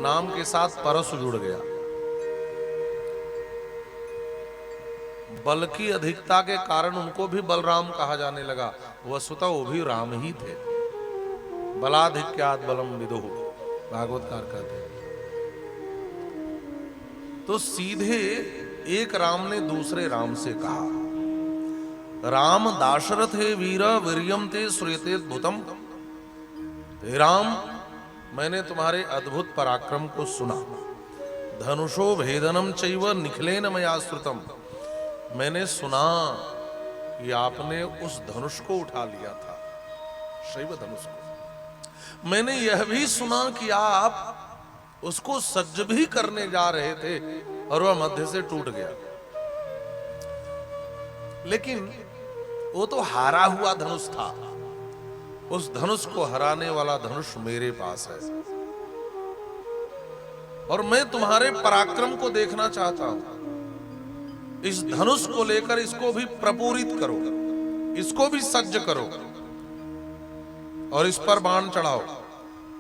नाम के साथ परस जुड़ गया। बल की अधिकता के कारण उनको भी बलराम कहा जाने लगा। वस्तुतः वो भी राम ही थे। बलाधिक्यात् बलम विदुः, भागवतकार कहते हैं। तो सीधे एक राम ने दूसरे राम से कहा, राम दाशरथे वीर वीर्यम ते श्रूयते भूतम। हे राम, मैंने तुम्हारे अद्भुत पराक्रम को सुना। धनुषो भेदनम चैव निखिलेन मया श्रुतम। मैंने सुना कि आपने उस धनुष को उठा लिया था, शैव धनुष को। मैंने यह भी सुना कि आप उसको सज्ज भी करने जा रहे थे और वह मध्य से टूट गया। लेकिन वो तो हारा हुआ धनुष था। उस धनुष को हराने वाला धनुष मेरे पास है और मैं तुम्हारे पराक्रम को देखना चाहता हूं। इस धनुष को लेकर इसको भी प्रपूरित करो, इसको भी सज्ज करो और इस पर बाण चढ़ाओ।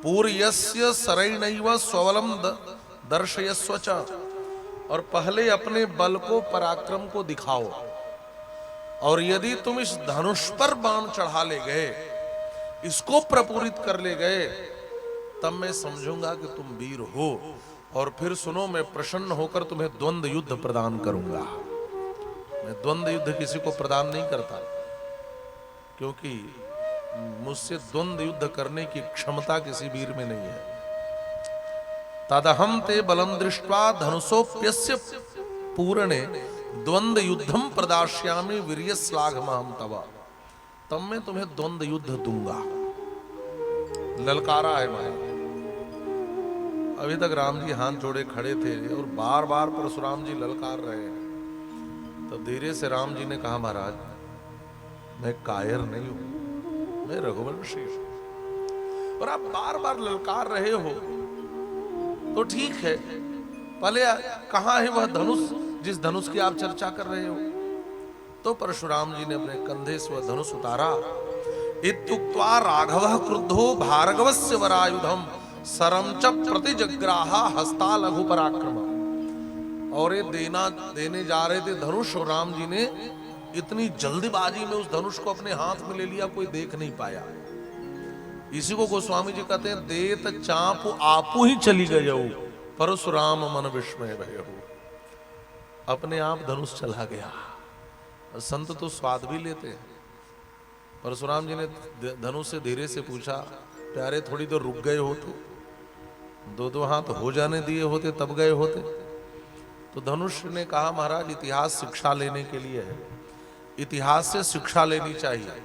पूर्यस्य सरैणैव स्वबलम दर्शयस्व च। और पहले अपने बल को, पराक्रम को दिखाओ। और यदि तुम इस धनुष पर बाण चढ़ा ले गए, इसको प्रपूरित कर ले गए, तब मैं समझूंगा कि तुम वीर हो। और फिर सुनो, मैं प्रसन्न होकर तुम्हें द्वंद्व युद्ध प्रदान करूंगा। मैं द्वंद्व युद्ध किसी को प्रदान नहीं करता, क्योंकि मुझसे द्वंद्व युद्ध करने की क्षमता किसी वीर में नहीं है। तदहम ते बलम दृष्ट्वा धनुषोप्यस्य पूर्णे द्वंद्व युद्धम प्रदास्यामि वीर्य श्लाघमहं तव। तब मैं तुम्हें द्वंद्व युद्ध दूंगा। ललकारा है मैंने। अभी तक राम जी हाथ जोड़े खड़े थे और बार बार परशुराम जी ललकार रहे हैं। तो धीरे से राम जी ने कहा, महाराज मैं कायर नहीं हूं, मैं रघुवंशी हूं और आप बार बार ललकार रहे हो तो ठीक है। पहले कहां है वह धनुष जिस धनुष की आप चर्चा कर रहे हो? तो परशुराम जी ने अपने कंधे से वह धनुष उतारा। इत्युक्त्वा राघवः क्रुद्धो भार्गवस्य वरायुधम सरम च प्रतिजग्राहा हस्ता लघु पराक्रम। और ये देने जा रहे थे धनुष, और राम जी ने इतनी जल्दीबाजी में उस धनुष को अपने हाथ में ले लिया, कोई देख नहीं पाया। इसी को गोस्वामी जी कहते हैं, देत चाप आपू ही चली गयऊ परशुराम मन विस्मय भयऊ। अपने आप धनुष चला गया। संत तो स्वाद भी लेते हैं। परशुराम जी ने धनुष से धीरे से पूछा, प्यारे थोड़ी देर रुक गए होते, दो हाथ हो जाने दिए होते तब गए होते। तो धनुष ने कहा, महाराज इतिहास शिक्षा लेने के लिए है, इतिहास से शिक्षा लेनी चाहिए।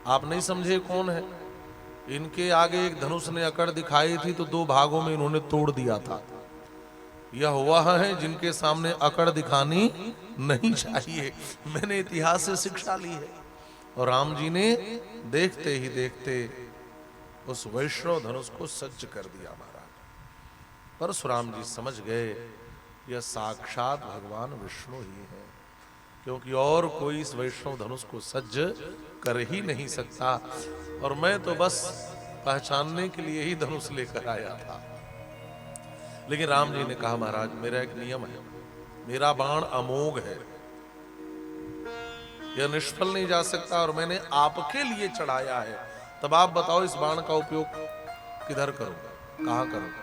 आप नहीं समझे कौन है? इनके आगे एक धनुष ने अकड़ दिखाई थी तो दो भागों में इन्होंने तोड़ दिया था। यह वह है जिनके सामने अकड़ दिखानी नहीं चाहिए। मैंने इतिहास से शिक्षा ली है। और राम जी ने देखते ही देखते उस वैष्णव धनुष को सज्ज कर दिया। महाराज परशुराम जी समझ गए, यह साक्षात भगवान विष्णु ही है, क्योंकि और कोई इस वैष्णव धनुष को सज्ज कर ही नहीं सकता। और मैं तो बस पहचानने के लिए ही धनुष लेकर आया था। लेकिन राम जी ने कहा, महाराज मेरा एक नियम है, मेरा बाण अमोघ है, यह निष्फल नहीं जा सकता और मैंने आपके लिए चढ़ाया है। तब आप बताओ इस बाण का उपयोग किधर करूंगा, कहां करूंगा?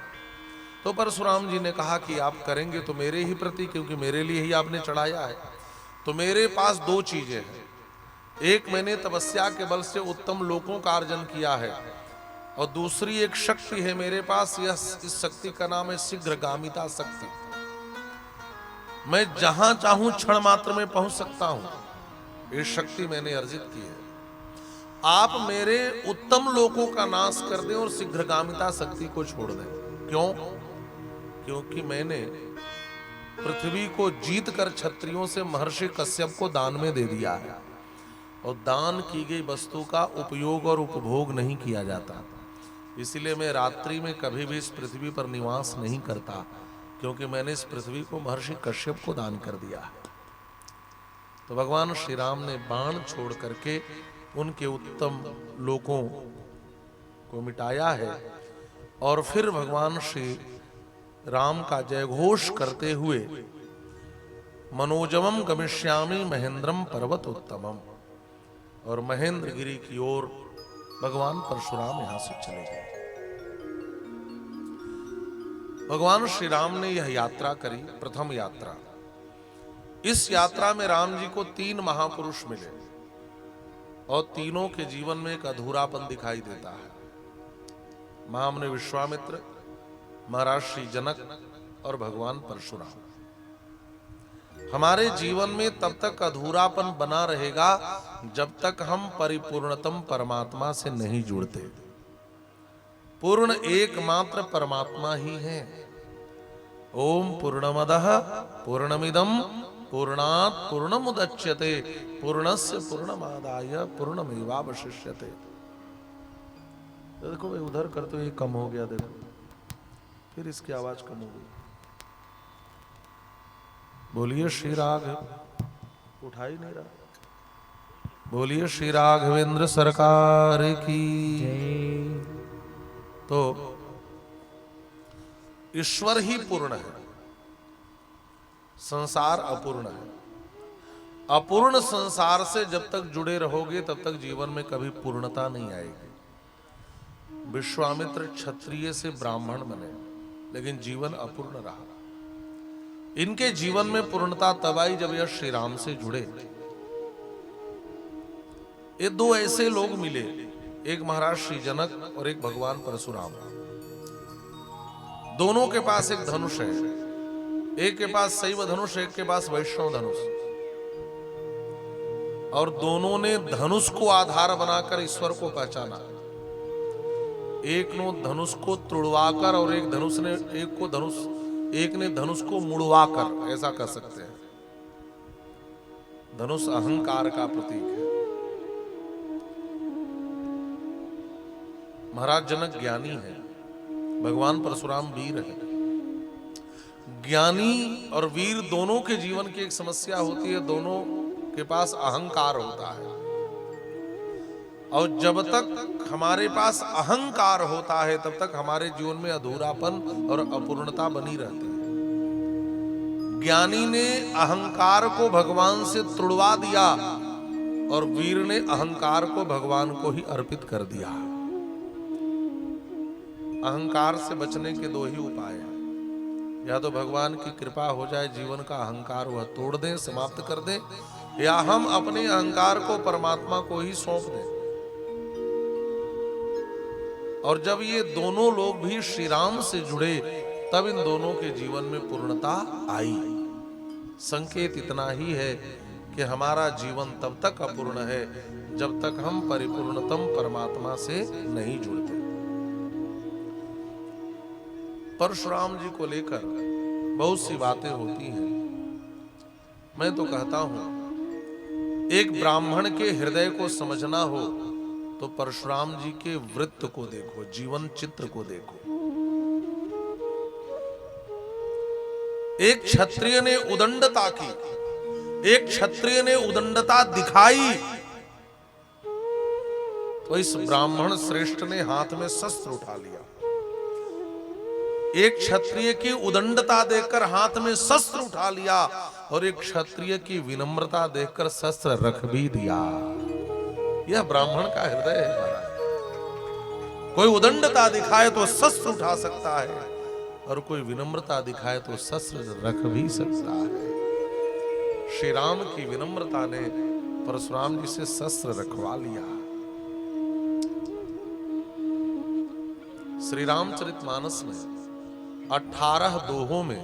तो परशुराम जी ने कहा कि आप करेंगे तो मेरे ही प्रति, क्योंकि मेरे लिए ही आपने चढ़ाया है। तो मेरे पास दो चीजें हैं। एक, मैंने तपस्या के बल से उत्तम लोकों का अर्जन किया है, और दूसरी एक शक्ति है मेरे पास। यह इस शक्ति का नाम है शीघ्रगामिता शक्ति। मैं जहां चाहूं क्षण मात्र में पहुंच सकता हूं। ये शक्ति मैंने अर्जित की है। आप मेरे उत्तम लोकों का नाश कर दें और शीघ्रगामिता शक्ति को छोड़ दें। क्यों? क्योंकि मैंने पृथ्वी को जीत कर क्षत्रियों से महर्षि कश्यप को दान में दे दिया है, और दान की गई वस्तु का उपयोग और उपभोग नहीं किया जाता। इसलिए मैं रात्रि में कभी भी इस पृथ्वी पर निवास नहीं करता, क्योंकि मैंने इस पृथ्वी को महर्षि कश्यप को दान कर दिया है। तो भगवान श्री राम ने बाण छोड़ करके उनके उत्तम लोकों को मिटाया है। और फिर भगवान श्री राम का जय घोष करते हुए मनोजवम गमिष्यामि महेंद्रम पर्वत उत्तमम, और महेंद्र गिरी की ओर भगवान परशुराम यहां से चले गए। भगवान श्री राम ने यह यात्रा करी, प्रथम यात्रा। इस यात्रा में राम जी को 3 महापुरुष मिले और तीनों के जीवन में एक अधूरापन दिखाई देता है। महामुनि विश्वामित्र, महाराज श्री जनक और भगवान परशुराम। हमारे जीवन में तब तक अधूरापन बना रहेगा जब तक हम परिपूर्णतम परमात्मा से नहीं जुड़ते। पूर्ण एकमात्र परमात्मा ही है। ओम पूर्णमदः पूर्णमिदं पूर्णात् पूर्णमुदच्यते पूर्णस्य पूर्णमादाय पूर्णमेवावशिष्यते। देखो भाई, उधर कर तो ये कम हो गया, देखो फिर इसकी आवाज कम हो गई। बोलिए श्री राघव, उठा ही नहीं रहा। बोलिए श्री राघवेंद्र सरकार की। तो ईश्वर ही पूर्ण है, संसार अपूर्ण है। अपूर्ण संसार से जब तक जुड़े रहोगे तब तक जीवन में कभी पूर्णता नहीं आएगी। विश्वामित्र क्षत्रिय से ब्राह्मण बने, लेकिन जीवन अपूर्ण रहा। इनके जीवन में पूर्णता तब आई जब यह श्री राम से जुड़े। ये 2 ऐसे लोग मिले, एक महाराज श्री जनक और एक भगवान परशुराम। दोनों के पास एक धनुष है, एक के पास शैव धनुष, एक के पास वैष्णव धनुष, और दोनों ने धनुष को आधार बनाकर ईश्वर को पहचाना। एक ने धनुष को तुड़वाकर और एक ने धनुष को मुड़वाकर, ऐसा कर सकते हैं। धनुष अहंकार का प्रतीक है। महाराज जनक ज्ञानी है, भगवान परशुराम वीर है। ज्ञानी और वीर दोनों के जीवन की एक समस्या होती है, दोनों के पास अहंकार होता है। और जब तक हमारे पास अहंकार होता है तब तक हमारे जीवन में अधूरापन और अपूर्णता बनी रहती है। ज्ञानी ने अहंकार को भगवान से तुड़वा दिया और वीर ने अहंकार को भगवान को ही अर्पित कर दिया। अहंकार से बचने के 2 ही उपाय हैं। या तो भगवान की कृपा हो जाए, जीवन का अहंकार वह तोड़ दें, समाप्त कर दें, या हम अपने अहंकार को परमात्मा को ही सौंप दें। और जब ये दोनों लोग भी श्री राम से जुड़े तब इन दोनों के जीवन में पूर्णता आई। संकेत इतना ही है कि हमारा जीवन तब तक अपूर्ण है जब तक हम परिपूर्णतम परमात्मा से नहीं जुड़ते। परशुराम जी को लेकर बहुत सी बातें होती हैं। मैं तो कहता हूं, एक ब्राह्मण के हृदय को समझना हो तो परशुराम जी के वृत्त को देखो, जीवन चित्र को देखो। एक क्षत्रिय ने उदंडता की, एक क्षत्रिय ने उदंडता दिखाई, तो इस ब्राह्मण श्रेष्ठ ने हाथ में शस्त्र उठा लिया। एक क्षत्रिय की उदंडता देखकर हाथ में शस्त्र उठा लिया और एक क्षत्रिय की विनम्रता देखकर शस्त्र रख भी दिया। यह ब्राह्मण का हृदय है महाराज। कोई उदंडता दिखाए तो शस्त्र उठा सकता है और कोई विनम्रता दिखाए तो शस्त्र रख भी सकता है। श्री राम की विनम्रता ने परशुराम जी से शस्त्र रखवा लिया। श्री रामचरितमानस में 18 दोहों में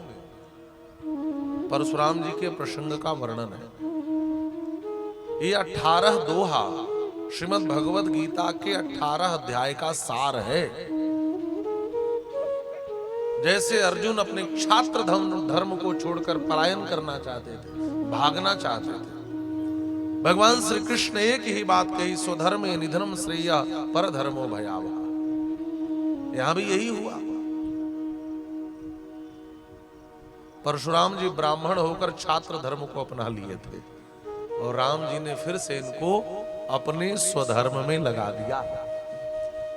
परशुराम जी के प्रसंग का वर्णन है। ये 18 दोहा श्रीमद् भगवद गीता के 18 अध्याय का सार है। जैसे अर्जुन अपने क्षात्र धर्म को छोड़कर पलायन करना चाहते थे, भागना चाहते थे, भगवान श्री कृष्ण एक ही बात कही, स्वधर्मे निधनम श्रेय पर धर्मो भयावह। यहां भी यही हुआ। परशुराम जी ब्राह्मण होकर छात्र धर्म को अपना लिए थे और राम जी ने फिर से इनको अपने स्वधर्म में लगा दिया।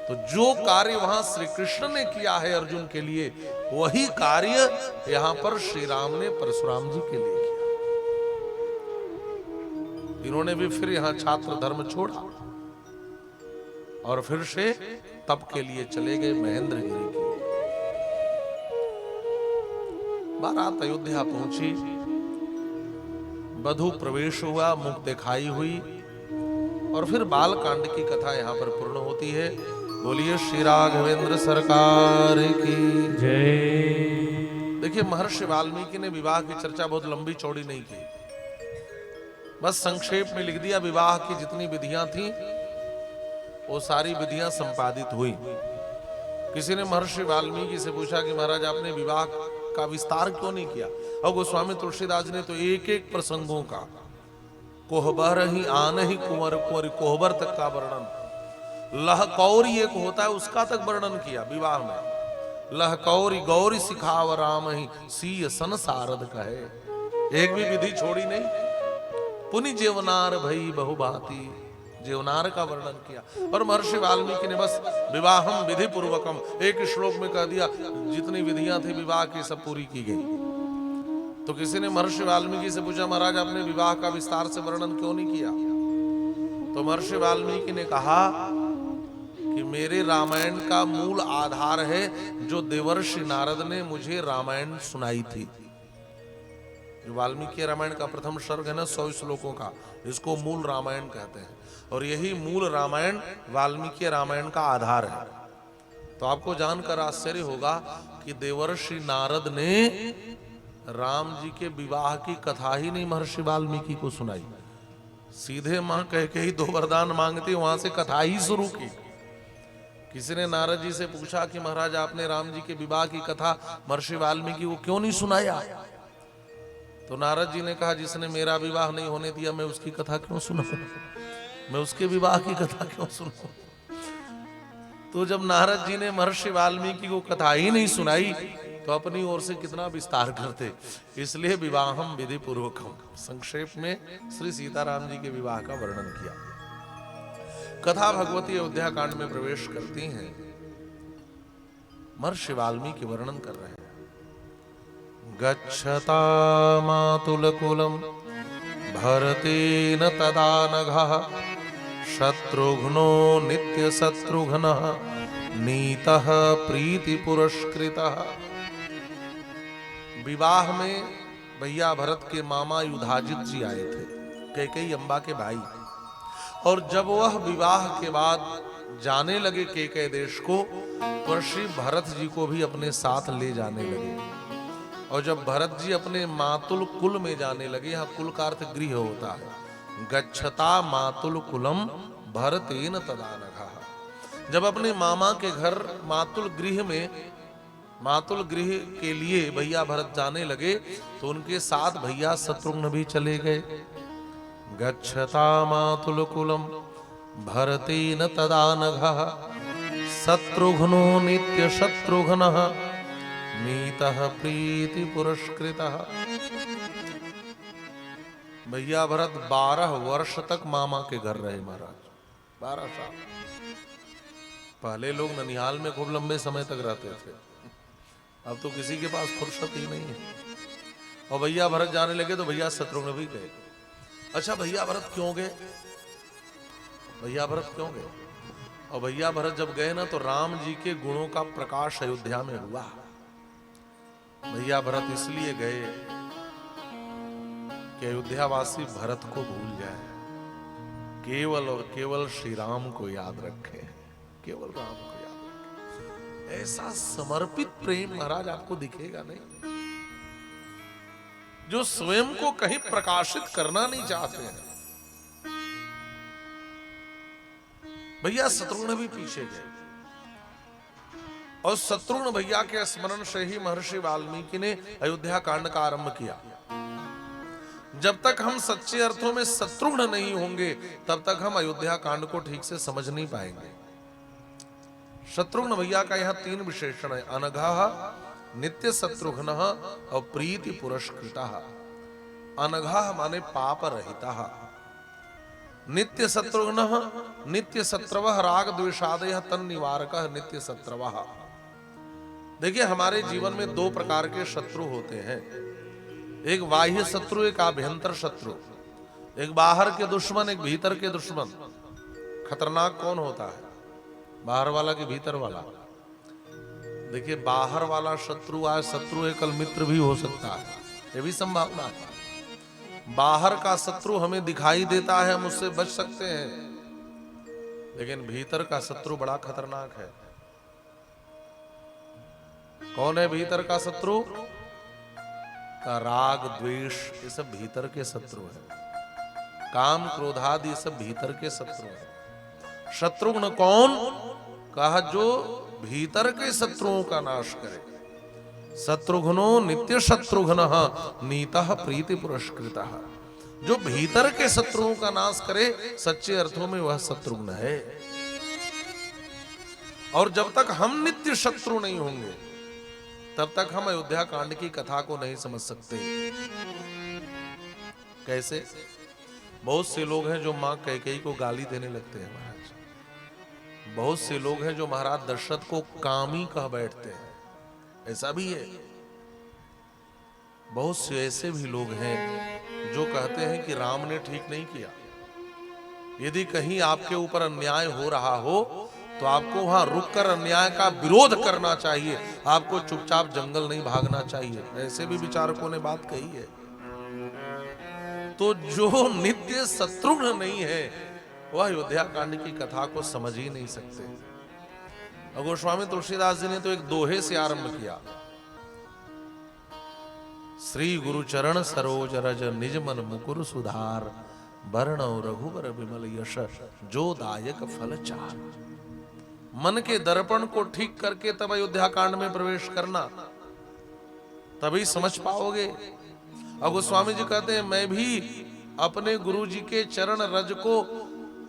तो जो कार्य वहां श्री कृष्ण ने किया है अर्जुन के लिए, वही कार्य यहां पर श्री राम ने परशुराम जी के लिए किया। इन्होंने भी फिर यहां छात्र धर्म छोड़ा और फिर से तप के लिए चले गए महेंद्रगिरी की। बारात अयोध्या पहुंची, वधू प्रवेश हुआ, मुख दिखाई हुई और फिर बाल कांड की कथा यहां पर पूर्ण होती है। बोलिए श्री राघवेंद्र सरकार की जय। देखिए, महर्षि वाल्मीकि ने विवाह की चर्चा बहुत लंबी चौड़ी नहीं की, बस संक्षेप में लिख दिया। विवाह की जितनी विधियां थी वो सारी विधियां संपादित हुई। किसी ने महर्षि वाल्मीकि से पूछा कि महाराज आपने विवाह का विस्तार क्यों नहीं किया? और गोस्वामी तुलसीदास ने तो एक एक प्रसंगों का, कोहबर ही आन ही कुंवर कुंवर कोहबर तक का वर्णन, लहकौरी एक होता है उसका तक वर्णन किया विवाह में। लहकौरी गौरी सिखाव राम ही सीय सन सारद कहे। एक भी विधि छोड़ी नहीं। पुनि जेवनार भई बहुभांति, जेवनार का वर्णन किया। और महर्षि वाल्मीकि ने बस विवाहम विधि पूर्वकम एक श्लोक में कह दिया, जितनी विधियां थी विवाह की सब पूरी की गई। तो किसी ने महर्षि वाल्मीकि से पूछा, महाराज आपने विवाह का विस्तार से वर्णन क्यों नहीं किया? तो महर्षि वाल्मीकि ने कहा कि मेरे रामायण का मूल आधार है जो देवर्षि नारद ने मुझे रामायण सुनाई थी। जो वाल्मीकि रामायण का प्रथम सर्ग है ना, 100 श्लोकों का, इसको मूल रामायण कहते हैं। और यही मूल रामायण वाल्मीकि रामायण का आधार है। तो आपको जानकर आश्चर्य होगा कि देवर्षि नारद ने राम जी के विवाह की कथा ही नहीं महर्षि वाल्मीकि को सुनाई, सीधे मां कह के ही 2 वरदान मांगते वहां से कथा ही शुरू की। किसी ने नारद जी से पूछा कि महाराज आपने राम जी के विवाह की कथा महर्षि वाल्मीकि को क्यों नहीं सुनाया? तो नारद जी ने कहा, जिसने मेरा विवाह नहीं होने दिया मैं उसकी कथा क्यों सुनाऊं, मैं उसके विवाह की कथा क्यों सुनाऊं? तो जब नारद जी ने महर्षि वाल्मीकि को कथा ही नहीं सुनाई तो अपनी ओर से कितना विस्तार करते। इसलिए विवाहम विधि पूर्वकम, संक्षेप में श्री सीताराम जी के विवाह का वर्णन किया। कथा भगवती अयोध्या कांड में प्रवेश करती हैं। महर्षि वाल्मीकि वर्णन कर रहे हैं। गच्छता मातुल कुलम भरतेन तदा नघः शत्रुघ्नो नित्य शत्रुघ्नः नीतः प्रीति पुरस्कृतः। विवाह में भैया भरत के मामा युधाजित जी आए थे, कैकेयी अम्बा के भाई। और जब वह विवाह के बाद जाने लगे कैकेयी देश को, तो श्री भरत जी को भी अपने साथ ले जाने लगे। और जब भरत जी अपने मातुल कुल में जाने लगे, यहाँ कुल का अर्थ गृह होता है, गच्छता मातुल कुलम भरतेन तदा नघः। जब अपने मामा के घर मातुल गृह में, मातुल गृह के लिए भैया भरत जाने लगे, तो उनके साथ भैया शत्रुघ्न भी चले गए। गच्छता मातुल कुलम भरतेन तदा नघः शत्रुघ्नो नित्य शत्रुघ्नः नीतः प्रीति पुरस्कृतः। भैया भरत 12 वर्ष तक मामा के घर रहे महाराज, 12 साल। पहले लोग ननिहाल में खूब लंबे समय तक रहते थे, अब तो किसी के पास फुर्सत ही नहीं है। और भैया भरत जाने लगे तो भैया शत्रुघ्न भी गए। अच्छा, भैया भरत क्यों गए? भैया भरत क्यों गए? और भैया भरत जब गए ना, तो राम जी के गुणों का प्रकाश अयोध्या में हुआ। भैया भरत इसलिए गए कि अयोध्यावासी भरत को भूल जाए, केवल और केवल श्री राम को याद रखे, केवल राम को याद रखे। ऐसा समर्पित प्रेम महाराज आपको दिखेगा नहीं, जो स्वयं को कहीं प्रकाशित करना नहीं चाहते हैं। भैया शत्रुघ्न भी पीछे गए, और शत्रुघ्न भैया के स्मरण से ही महर्षि वाल्मीकि ने अयोध्या कांड का आरंभ किया। जब तक हम सच्चे अर्थों में शत्रुघ्न नहीं होंगे, तब तक हम अयोध्या कांड को ठीक से समझ नहीं पाएंगे। शत्रुघ्न भैया का यहाँ 3 विशेषण है, अनघः, नित्य शत्रुघ्नः और प्रीति पुरस्कृतः। अनघः माने पाप रहितः, नित्य शत्रुघ्नः नित्य शत्रवः राग द्वेषादयः तन निवारकः नित्य शत्रवः। देखिए हमारे जीवन में दो प्रकार के शत्रु होते हैं, एक बाह्य शत्रु, एक आभ्यंतर शत्रु। एक बाहर के दुश्मन, एक भीतर के दुश्मन। खतरनाक कौन होता है, बाहर वाला कि भीतर वाला? देखिए बाहर वाला शत्रु आज शत्रु है, कल मित्र भी हो सकता है, ये भी संभावना है। बाहर का शत्रु हमें दिखाई देता है, हम उससे बच सकते हैं, लेकिन भीतर का शत्रु बड़ा खतरनाक है। कौन है भीतर का शत्रु? का राग द्वेष, ये सब भीतर के शत्रु है। काम क्रोध आदि ये सब भीतर के शत्रु है। शत्रुघ्न कौन? कहा जो भीतर के शत्रुओं का नाश करे। शत्रुघ्नो नित्य शत्रुघ्न नीतः प्रीति पुरस्कृतः। जो भीतर के शत्रुओं का नाश करे, सच्चे अर्थों में वह शत्रुघ्न है। और जब तक हम नित्य शत्रु नहीं होंगे, तब तक हम अयोध्या कांड की कथा को नहीं समझ सकते। कैसे? बहुत से लोग हैं जो मां कैकेयी को गाली देने लगते हैं महाराज। बहुत से लोग हैं जो महाराज दशरथ को कामी कह बैठते हैं, ऐसा भी है। बहुत से ऐसे भी लोग हैं जो कहते हैं कि राम ने ठीक नहीं किया। यदि कहीं आपके ऊपर अन्याय हो रहा हो तो आपको वहां रुककर अन्याय का विरोध करना चाहिए, आपको चुपचाप जंगल नहीं भागना चाहिए। ऐसे भी विचारकों ने बात कही है। तो जो नित्य शत्रुघ्न नहीं है, वह अयोध्या कांड की कथा को समझ ही नहीं सकते। और गोस्वामी तुलसीदास जी ने तो एक दोहे से आरंभ किया, श्री गुरु चरण सरोज रज निज मन मुकुर सुधार, वर्णव रघुवर विमल यश जो दायक फल चार। मन के दर्पण को ठीक करके तब अयोध्या कांड में प्रवेश करना, तभी समझ पाओगे। और गोस्वामी जी कहते हैं मैं भी अपने गुरु जी के चरण रज को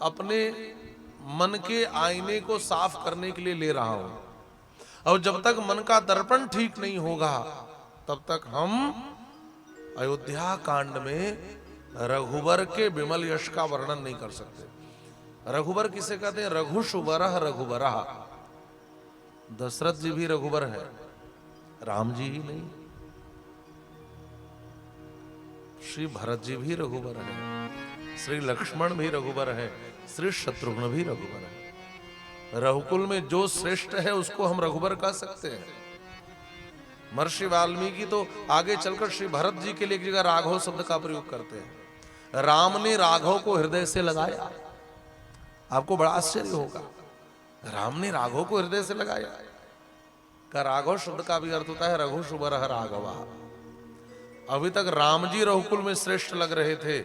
अपने मन के आईने को साफ करने के लिए ले रहा हूं। और जब तक मन का दर्पण ठीक नहीं होगा, तब तक हम अयोध्या कांड में रघुवर के विमल यश का वर्णन नहीं कर सकते। रघुवर किसे कहते हैं? रघुषुवरः रघुवरः। दशरथ जी भी रघुवर है, राम जी ही नहीं। श्री भरत जी भी रघुवर है, श्री लक्ष्मण भी रघुवर है, श्री शत्रुघ्न भी रघुवर है। रघुकुल में जो श्रेष्ठ है उसको हम रघुवर कह सकते हैं। महर्षि वाल्मीकि तो आगे चलकर श्री भरत जी के लिए एक जगह राघव शब्द का प्रयोग करते हैं। राम ने राघव को हृदय से लगाया। आपको बड़ा आश्चर्य होगा, राम ने राघव को हृदय से लगाया। का राघव शब्द का भी अर्थ होता है रघुषुवरः राघवा। अभी तक राम जी रघुकुल में श्रेष्ठ लग रहे थे,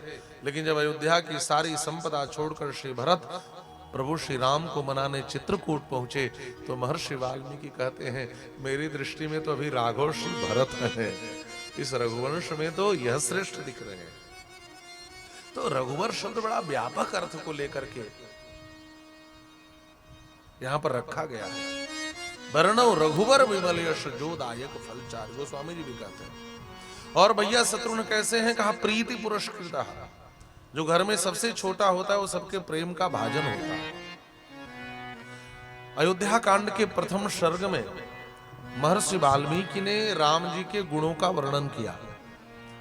लेकिन जब अयोध्या की सारी संपदा छोड़कर श्री भरत प्रभु श्री राम को मनाने चित्रकूट पहुंचे, तो महर्षि वाल्मीकि कहते हैं मेरी दृष्टि में तो अभी राघव श्री भरत है, इस रघुवंश में तो यह श्रेष्ठ दिख रहे हैं। तो रघुवर शब्द बड़ा व्यापक अर्थ को लेकर के यहां पर रखा गया है। वर्णव रघुवर विमल यश जो दायक फल चार, गोस्वामी जी भी कहते हैं। और भैया शत्रुघ्न कैसे हैं? कहा प्रीति पुरस्कृतः। जो घर में सबसे छोटा होता है वो सबके प्रेम का भाजन होता है। अयोध्या कांड के प्रथम सर्ग में महर्षि वाल्मीकि ने राम जी के गुणों का वर्णन किया,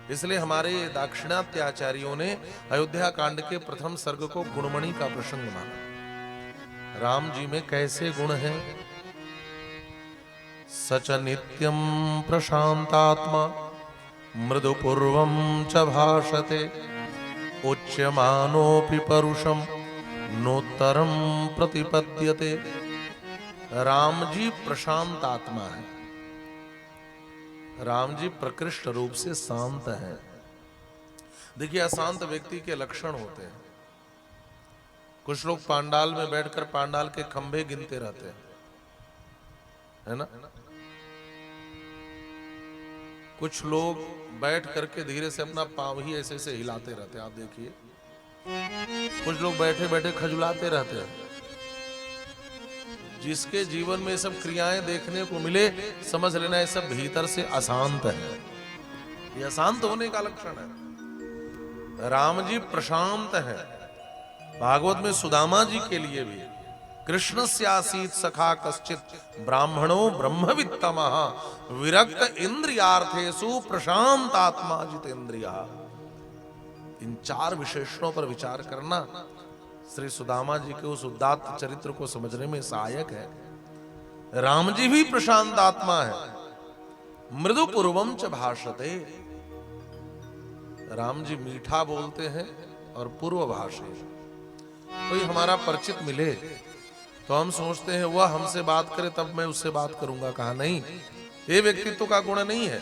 इसलिए हमारे दाक्षिणात्य आचार्यों ने अयोध्या कांड के प्रथम सर्ग को गुणमणि का प्रसंग माना। राम जी में कैसे गुण हैं? सच नित्यम प्रशांतात्मा मृदुपूर्वं च भाषते, उच्यमानोऽपि परुषं नोत्तरं प्रतिपद्यते। राम जी प्रशांत आत्मा है। राम जी प्रकृष्ट रूप से शांत है। देखिए अशांत व्यक्ति के लक्षण होते हैं। कुछ लोग पांडाल में बैठकर पांडाल के खंभे गिनते रहते हैं, है ना। कुछ लोग बैठ करके धीरे से अपना पांव ही ऐसे ऐसे हिलाते रहते हैं, आप देखिए। कुछ लोग बैठे बैठे खजुलाते रहते हैं। जिसके जीवन में सब क्रियाएं देखने को मिले, समझ लेना ये सब भीतर से अशांत है। ये अशांत होने का लक्षण है। राम जी प्रशांत है, भागवत में सुदामा जी के लिए भी कृष्ण स्यासीत सखा कश्चित ब्राह्मणो ब्रह्मवित्तमः विरक्त इंद्रियार्थेषु प्रशांत आत्मा जितेंद्रिया। इन 4 विशेषणों पर विचार करना श्री सुदामा जी के उस उदात्त चरित्र को समझने में सहायक है। राम जी भी प्रशांत आत्मा है, मृदु पूर्वम च भाषते। राम जी मीठा बोलते हैं और पूर्व भाषे। कोई हमारा परिचित मिले तो हम सोचते हैं वह हमसे बात करे तब मैं उससे बात करूंगा। कहा नहीं, ये व्यक्तित्व का गुण नहीं है।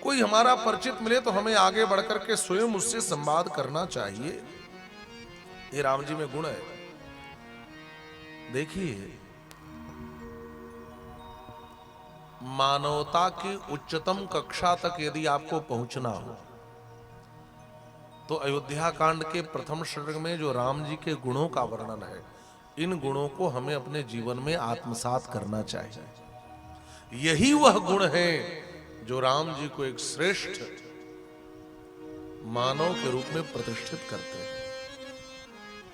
कोई हमारा परिचित मिले तो हमें आगे बढ़कर के स्वयं उससे संवाद करना चाहिए। ये राम जी में गुण है। देखिए, मानवता की उच्चतम कक्षा तक यदि आपको पहुंचना हो तो अयोध्या कांड के प्रथम सर्ग में जो राम जी के गुणों का वर्णन है, इन गुणों को हमें अपने जीवन में आत्मसात करना चाहिए। यही वह गुण है जो राम जी को एक श्रेष्ठ मानव के रूप में प्रतिष्ठित करते हैं।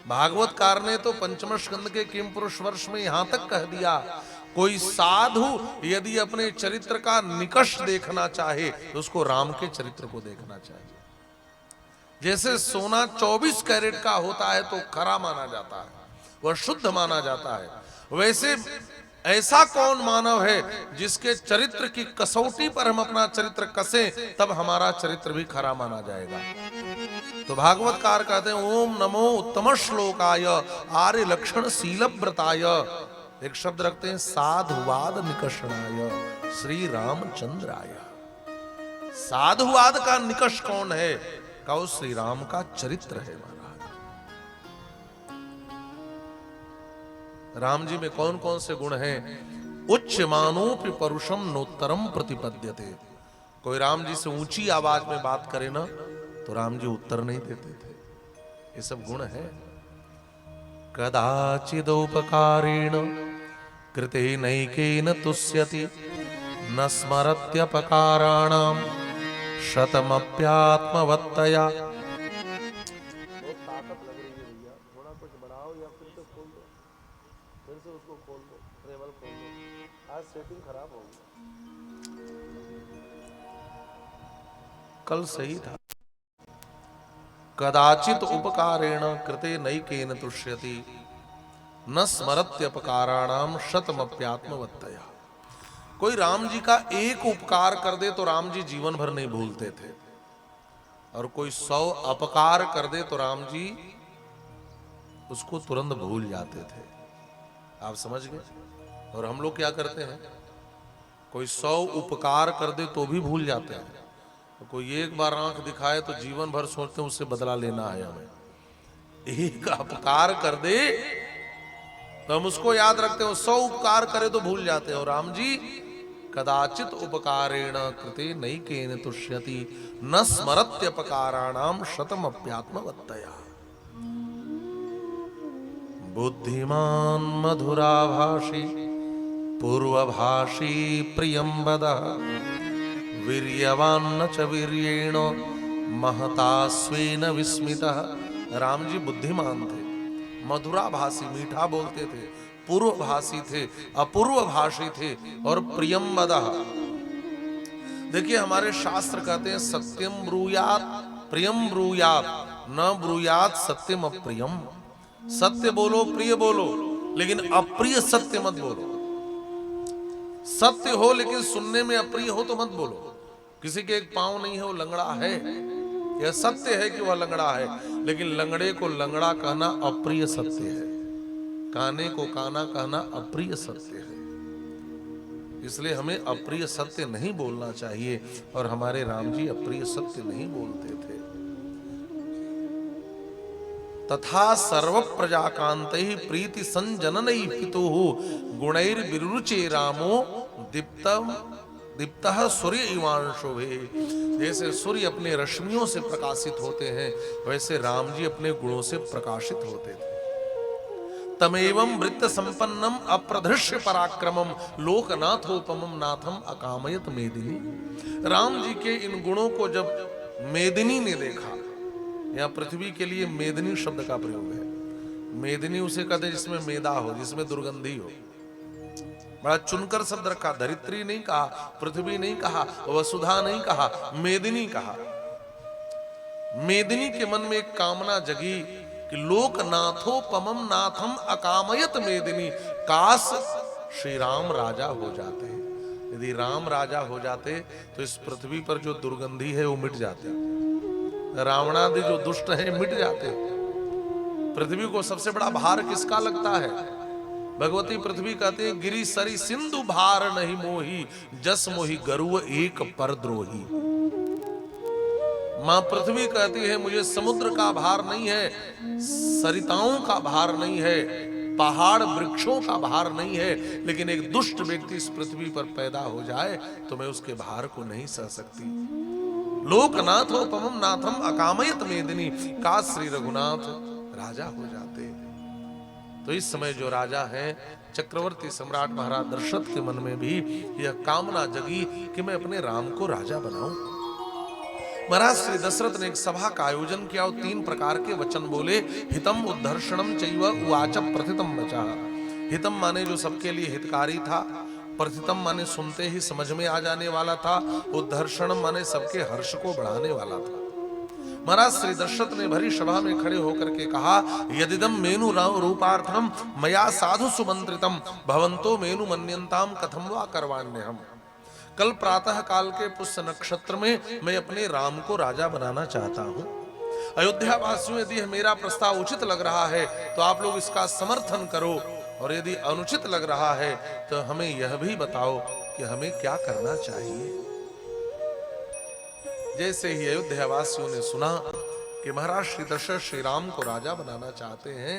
भागवतकार ने तो पंचम स्कंद के किम पुरुष वर्ष में यहां तक कह दिया, कोई साधु यदि अपने चरित्र का निकष देखना चाहे तो उसको राम के चरित्र को देखना चाहिए। जैसे सोना 24 कैरेट का होता है तो खरा माना जाता है, वह शुद्ध माना जाता है, वैसे ऐसा कौन मानव है जिसके चरित्र की कसौटी पर हम अपना चरित्र कसें तब हमारा चरित्र भी खरा माना जाएगा। तो भागवतकार कहते हैं ओम नमो उत्तम श्लोकाय आर्य लक्षण शीलव्रताय। एक शब्द रखते हैं साधुवाद निकषणाय श्री रामचंद्राय। साधुवाद का निकष कौन है? कहो श्री राम का चरित्र है महाराज। राम जी में कौन कौन से गुण हैं? उच्च मानोपि परुषम नोत्तरम प्रतिपद्यते। कोई राम जी से ऊंची आवाज में बात करे ना तो राम जी उत्तर नहीं देते थे। ये सब गुण है। कदाचिदुपकारेण कृते नैकेन तुष्यति न स्मरत्यपकाराणाम शतमप्यात्मवत्तया। बहुत ताकत लग रही है भैया, थोड़ा कुछ बढ़ाओ या फिर से खोल दो, फिर से उसको खोल दो, ट्रेवल खोल दो। आज सेटिंग खराब हो गई, कल सही था। कदाचित उपकारेण कृते नैकेन तुष्यति न स्मरत्यपकाराणाम शतमप्यात्मवत्तया। कोई राम जी का एक उपकार कर दे तो राम जी जीवन भर नहीं भूलते थे, और कोई 100 अपकार कर दे तो राम जी उसको तुरंत भूल जाते थे। आप समझ गए? और हम लोग क्या करते हैं, कोई 100 उपकार कर दे तो भी भूल जाते हैं। तो कोई एक बार आंख दिखाए तो जीवन भर सोचते हैं उससे बदला लेना है हमें। एक अपकार कर दे तो हम उसको याद रखते हैं, 100 उपकार करे तो भूल जाते हैं। और राम जी कदाचित उपकारेण कृते नैकेन तुष्यति न स्मरत्यपकाराणाम शतमप्यात्मवत्तया। बुद्धिमान मधुराभाषी पूर्वभाषी प्रियं वदः वीर्यवान च वीर्येण महता स्वेन विस्मितः। राम जी बुद्धिमान थे, मधुराभाषी मीठा बोलते थे, पूर्वभाषी थे, अपूर्वभाषी थे, और प्रियम वदः। देखिए हमारे शास्त्र कहते हैं सत्यम ब्रूयात प्रियम ब्रूयात न ब्रूयात सत्यम अप्रियम। सत्य बोलो, प्रिय बोलो, लेकिन अप्रिय सत्य मत बोलो। सत्य हो लेकिन सुनने में अप्रिय हो तो मत बोलो। किसी के एक पांव नहीं है वो लंगड़ा है, यह सत्य है कि वह लंगड़ा है, लेकिन लंगड़े को लंगड़ा कहना अप्रिय सत्य है, काने को काना कहना अप्रिय सत्य है। इसलिए हमें अप्रिय सत्य नहीं बोलना चाहिए, और हमारे राम जी अप्रिय सत्य नहीं बोलते थे। तथा सर्व प्रजाकांतैः प्रीति संजननैः पितुः गुणैर्विरुचे रामो दीप्तः सूर्य इवांशोभे। जैसे सूर्य अपने रश्मियों से प्रकाशित होते हैं, वैसे राम जी अपने गुणों से प्रकाशित होते थे। तमेवं वृत्त संपन्नम अप्रधृष्य पराक्रमम लोकनाथोपमम नाथम अकामयत मेदिनी। राम जी के इन गुणों को जब मेदिनी ने देखा, यहाँ पृथ्वी के लिए मेदिनी शब्द का प्रयोग है। मेदिनी उसे कहते जिसमें मेदा हो, जिसमें दुर्गंधी हो। बड़ा चुनकर शब्द रखा। धरित्री नहीं कहा, पृथ्वी नहीं कहा, वसुधा नहीं कहा, मेदिनी कहा। मेदिनी के मन में एक कामना जगी कि लोकनाथो पमम नाथम अकामयत मेदिनी, काश श्री राम राजा हो जाते। यदि राम राजा हो जाते तो इस पृथ्वी पर जो दुर्गंधी है वो मिट जाते, रावणादि जो दुष्ट हैं मिट जाते। पृथ्वी को सबसे बड़ा भार किसका लगता है? भगवती पृथ्वी कहते हैं गिरी सरी सिंधु भार नहीं मोही, जस मोही गरुड़ एक परद्रोही। मां पृथ्वी कहती है मुझे समुद्र का भार नहीं है, सरिताओं का भार नहीं है, पहाड़ वृक्षों का भार नहीं है, लेकिन एक दुष्ट व्यक्ति इस पृथ्वी पर पैदा हो जाए तो मैं उसके भार को नहीं सह सकती। लोकनाथो पमम नाथम अकामयत मेदिनी, का श्री रघुनाथ राजा हो जाते। तो इस समय जो राजा हैं चक्रवर्ती सम्राट महाराज दशरथ के मन में भी यह कामना जगी कि मैं अपने राम को राजा बनाऊं। महाराज श्री दशरथ ने एक सभा का आयोजन किया और 3 प्रकार के वचन बोले। हितम उद्धर्षणम चैव उवाच प्रथितम वचा। हितम माने जो सबके लिए हितकारी था, प्रथितम माने सुनते ही समझ में आ जाने वाला था, उद्धर्षणम माने सबके हर्ष को बढ़ाने वाला था। महाराज श्री दशरथ ने भरी सभा में खड़े होकर के कहा, यदिदम मेनु रूपार्थम मया साधु सुमंत्रितम भवंतो मेनु मन्यंताम कथम वा करवाण्यहम। कल प्रातः काल के पुष्य नक्षत्र में मैं अपने राम को राजा बनाना चाहता हूं। अयोध्या वासियों, यदि मेरा प्रस्ताव उचित लग रहा है तो आप लोग इसका समर्थन करो, और यदि अनुचित लग रहा है तो हमें यह भी बताओ कि हमें क्या करना चाहिए। जैसे ही अयोध्या वासियों ने सुना कि महाराज श्री दशरथ श्री राम को राजा बनाना चाहते हैं,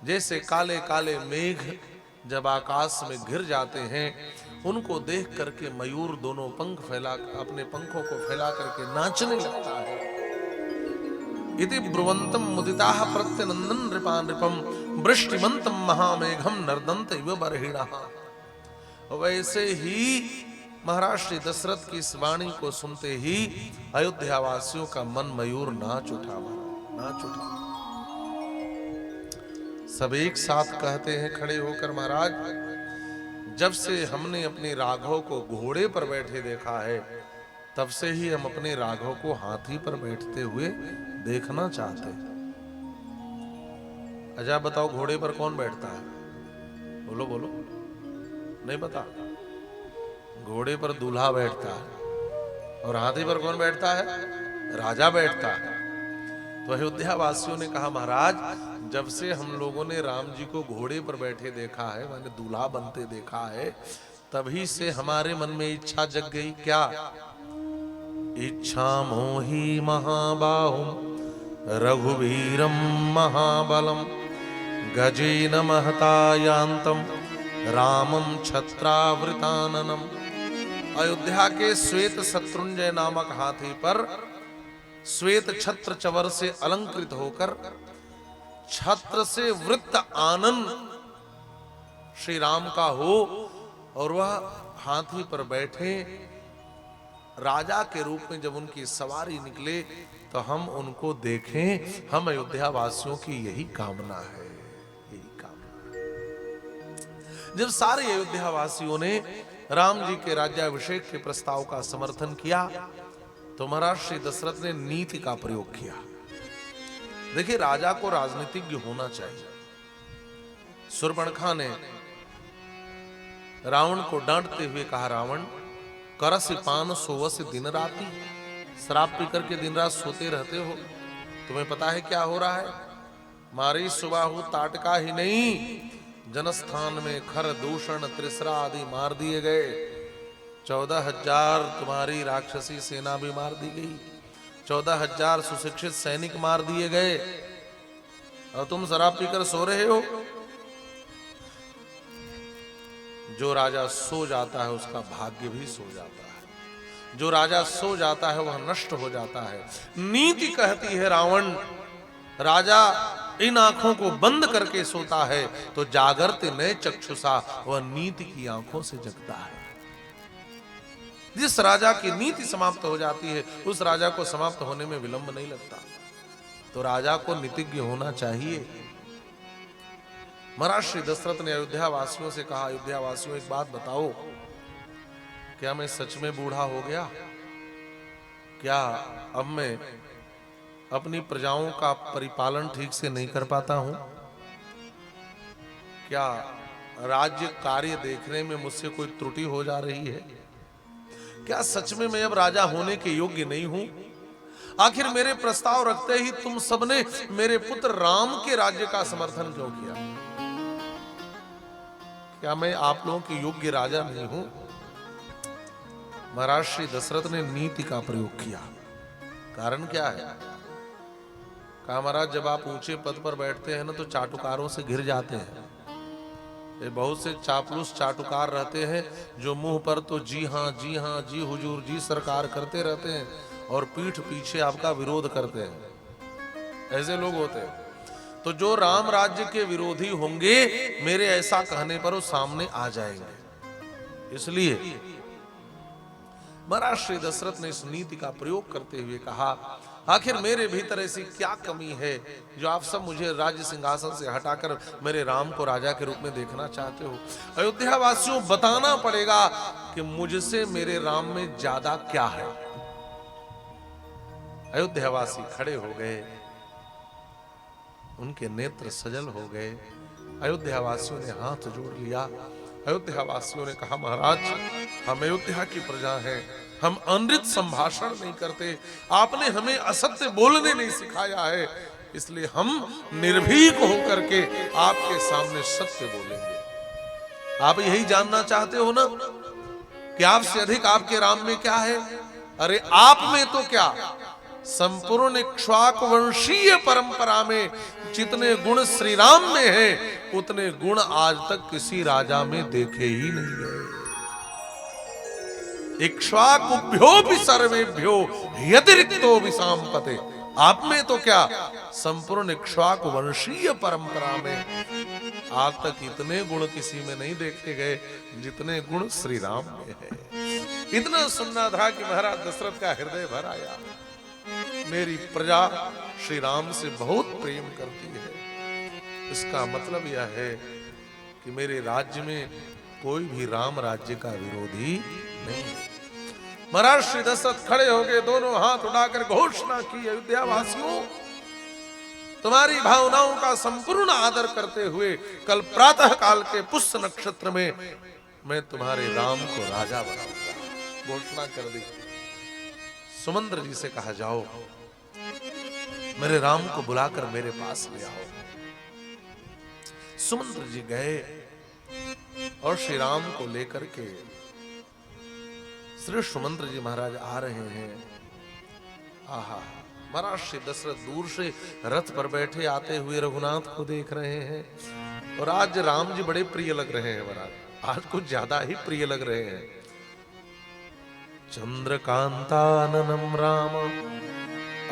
जैसे काले काले मेघ जब आकाश में घिर जाते हैं, उनको देख करके मयूर दोनों पंख फैला, अपने पंखों को फैला करके नाचने लगता है। इति ब्रुवंतम मुदिताः प्रत्यनंदन नृपा नृपम वृष्टिमंतम महामेघम नर्दंत इव बर्हिणः। वैसे ही महाराज श्री दशरथ की इस वाणी को सुनते ही अयोध्या वासियों का मन मयूर नाच उठा, नाच उठा। सब एक साथ कहते हैं खड़े होकर, महाराज जब से हमने अपने राघव को घोड़े पर बैठे देखा है, तब से ही हम अपने राघव को हाथी पर बैठते हुए देखना चाहते हैं। अच्छा बताओ, घोड़े पर कौन बैठता है? बोलो बोलो, नहीं पता? घोड़े पर दूल्हा बैठता है और हाथी पर कौन बैठता है? राजा बैठता है। तो अयोध्या वासियों ने कहा, महाराज जब से हम लोगों ने राम जी को घोड़े पर बैठे देखा है, माने दूल्हा बनते देखा है, तभी से हमारे मन में इच्छा जग गई। क्या इच्छा? मोहि महाबाहुं रघुवीरम महाबलम गजेन महता यान्तम रामम छत्रावृताननम। अयोध्या के श्वेत शत्रुंजय नामक हाथी पर श्वेत छत्र चवर से अलंकृत होकर छत्र से वृत्त आनन श्री राम का हो, और वह हाथी पर बैठे राजा के रूप में जब उनकी सवारी निकले तो हम उनको देखें। हम अयोध्या वासियों की यही कामना है, यही कामना है। जब सारे अयोध्या वासियों ने राम जी के राज्याभिषेक के प्रस्ताव का समर्थन किया तो महाराज श्री दशरथ ने नीति का प्रयोग किया। देखिए, राजा को राजनीतिज्ञ होना चाहिए। शूर्पणखा ने रावण को डांटते हुए कहा, रावण करस पान सोवस दिन राती, शराब पी करके दिन रात सोते रहते हो, तुम्हें पता है क्या हो रहा है? मारी सुबाहु ताटका ही नहीं, जनस्थान में खर दूषण त्रिसरा आदि मार दिए गए। 14,000 तुम्हारी राक्षसी सेना भी मार दी गई, 14,000 सुशिक्षित सैनिक मार दिए गए, और तुम शराब पीकर सो रहे हो। जो राजा सो जाता है उसका भाग्य भी सो जाता है, जो राजा सो जाता है वह नष्ट हो जाता है। नीति कहती है, रावण राजा इन आंखों को बंद करके सोता है तो जागरते नए चक्षुषा, वह नीति की आंखों से जगता है। जिस राजा की नीति समाप्त हो जाती है उस राजा को समाप्त होने में विलंब नहीं लगता। तो राजा को नीतिज्ञ होना चाहिए। महाराज श्री दशरथ ने अयोध्या वासियों से कहा, अयोध्या वासियों एक बात बताओ, क्या मैं सच में बूढ़ा हो गया? क्या अब मैं अपनी प्रजाओं का परिपालन ठीक से नहीं कर पाता हूं? क्या राज्य कार्य देखने में मुझसे कोई त्रुटि हो जा रही है? क्या सच में मैं अब राजा होने के योग्य नहीं हूं? आखिर मेरे प्रस्ताव रखते ही तुम सबने मेरे पुत्र राम के राज्य का समर्थन क्यों किया? क्या मैं आप लोगों के योग्य राजा नहीं हूं? महाराज श्री दशरथ ने नीति का प्रयोग किया। कारण क्या है? कहा, महाराज जब आप ऊंचे पद पर बैठते हैं ना तो चाटुकारों से घिर जाते हैं। ये बहुत से चापलूस चाटुकार रहते हैं जो मुंह पर तो जी हाँ जी हाँ जी हुजूर जी सरकार करते रहते हैं और पीठ पीछे आपका विरोध करते हैं। ऐसे लोग होते हैं। तो जो राम राज्य के विरोधी होंगे मेरे ऐसा कहने पर वो सामने आ जाएंगे। इसलिए महाराज श्री दशरथ ने इस नीति का प्रयोग करते हुए कहा, आखिर मेरे भीतर ऐसी क्या कमी है जो आप सब मुझे राज्य सिंहासन से हटाकर मेरे राम को राजा के रूप में देखना चाहते हो? अयोध्या वासियों बताना पड़ेगा कि मुझसे मेरे राम में ज्यादा क्या है। अयोध्या वासी खड़े हो गए, उनके नेत्र सजल हो गए। अयोध्या वासियों ने हाथ जोड़ लिया। अयोध्या वासियों ने कहा, महाराज हम अयोध्या की प्रजा हैं, हम अनृत संभाषण नहीं करते, आपने हमें असत्य बोलने नहीं सिखाया है, इसलिए हम निर्भीक होकर के आपके सामने सत्य बोलेंगे। आप यही जानना चाहते हो ना कि आपसे अधिक आपके राम में क्या है? अरे आप में तो क्या, संपूर्ण इक्ष्वाकु वंशीय परंपरा में जितने गुण श्री राम में हैं उतने गुण आज तक किसी राजा में देखे ही नहीं गए। इक्ष्वाकुभ्योऽपि सर्वेभ्यो यतिरिक्तो विसाम्पते। आप में तो क्या, संपूर्ण इक्ष्वाकु वंशीय परंपरा में आज तक इतने गुण किसी में नहीं देखे गए जितने गुण श्री राम में है। इतना सुनना था कि महाराज दशरथ का हृदय भर आया। मेरी प्रजा श्री राम से बहुत प्रेम करती है, इसका मतलब यह है कि मेरे राज्य में कोई भी राम राज्य का विरोधी नहीं है। महाराज श्री दशरथ खड़े हो गए, दोनों हाथ उठाकर घोषणा की, अयोध्या वासियों तुम्हारी भावनाओं का संपूर्ण आदर करते हुए कल प्रातः काल के पुष्य नक्षत्र में मैं तुम्हारे राम को राजा बनाऊंगा। घोषणा कर दी। सुमंत्र जी से कहा, जाओ मेरे राम को बुलाकर मेरे पास ले आओ। सुमंत्र जी गए और श्री राम को लेकर के श्री सुमंत्र जी महाराज आ रहे हैं। आहा, महाराज श्री दशरथ दूर से रथ पर बैठे आते हुए रघुनाथ को देख रहे हैं और आज राम जी बड़े प्रिय लग रहे हैं। महाराज आज कुछ ज्यादा ही प्रिय लग रहे हैं। चंद्रकांताननं राम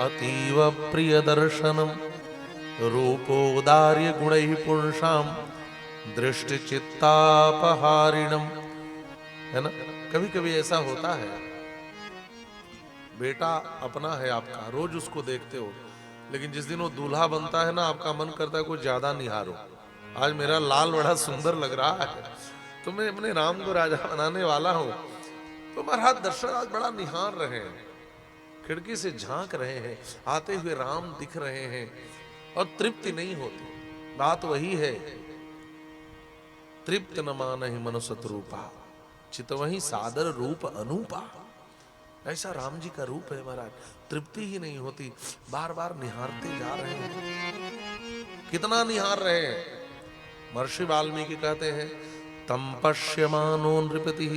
अतीव प्रिय दर्शनम रूपोदार्य गुणैः पुंसाम दृष्टि चित्तापहारिणम। है ना, कभी कभी ऐसा होता है, बेटा अपना है आपका, रोज उसको देखते हो, लेकिन जिस दिन वो दूल्हा बनता है ना आपका मन करता है कुछ ज्यादा निहारो। आज मेरा लाल बड़ा सुंदर लग रहा है तो मैं अपने राम को राजा बनाने वाला हूं। तो महाराज दशरथ आज बड़ा निहार रहे हैं, खिड़की से झांक रहे हैं, आते हुए राम दिख रहे हैं और तृप्ति नहीं होती। बात वही है, तृप्त न मानहि मनुसत रूपा चितवहि सादर रूप अनूपा। ऐसा राम जी का रूप है महाराज, तृप्ति ही नहीं होती, बार बार निहारते जा रहे हैं। कितना निहार रहे हैं? महर्षि वाल्मीकि कहते हैं, तम पश्यमानो नृपतिः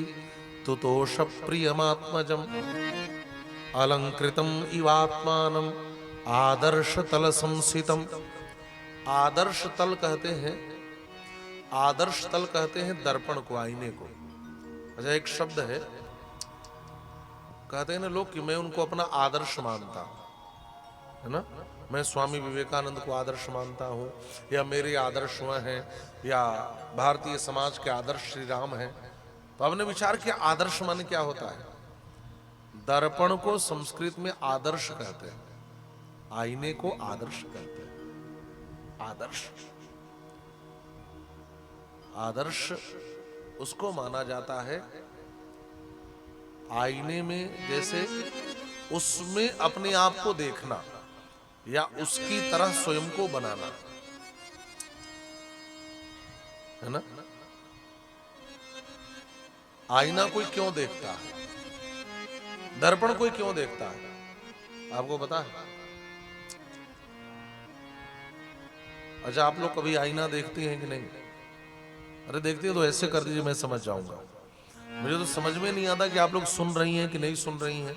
तुतोष प्रियमात्मजम अलंकृतम इवात्मानम आदर्श तल संसितम। आदर्श तल कहते हैं, आदर्श तल कहते हैं दर्पण को, आईने को। अच्छा, एक शब्द है, कहते हैं ना लोग कि मैं उनको अपना आदर्श मानता हूं, है ना, मैं स्वामी विवेकानंद को आदर्श मानता हूं, या मेरे आदर्श वह हैं, या भारतीय समाज के आदर्श श्री राम हैं। तो हमने विचार किया आदर्श माने क्या होता है। दर्पण को संस्कृत में आदर्श कहते हैं। आईने को आदर्श कहते हैं। आदर्श, आदर्श उसको माना जाता है आईने में जैसे उसमें अपने आप को देखना या उसकी तरह स्वयं को बनाना, है ना। आईना कोई क्यों देखता है, दर्पण कोई क्यों देखता है, आपको पता है? अच्छा, आप लोग कभी आईना देखती हैं कि नहीं? अरे देखती है तो ऐसे कर दीजिए, मैं समझ जाऊंगा। मुझे तो समझ में नहीं आता कि आप लोग सुन रही हैं कि नहीं सुन रही हैं।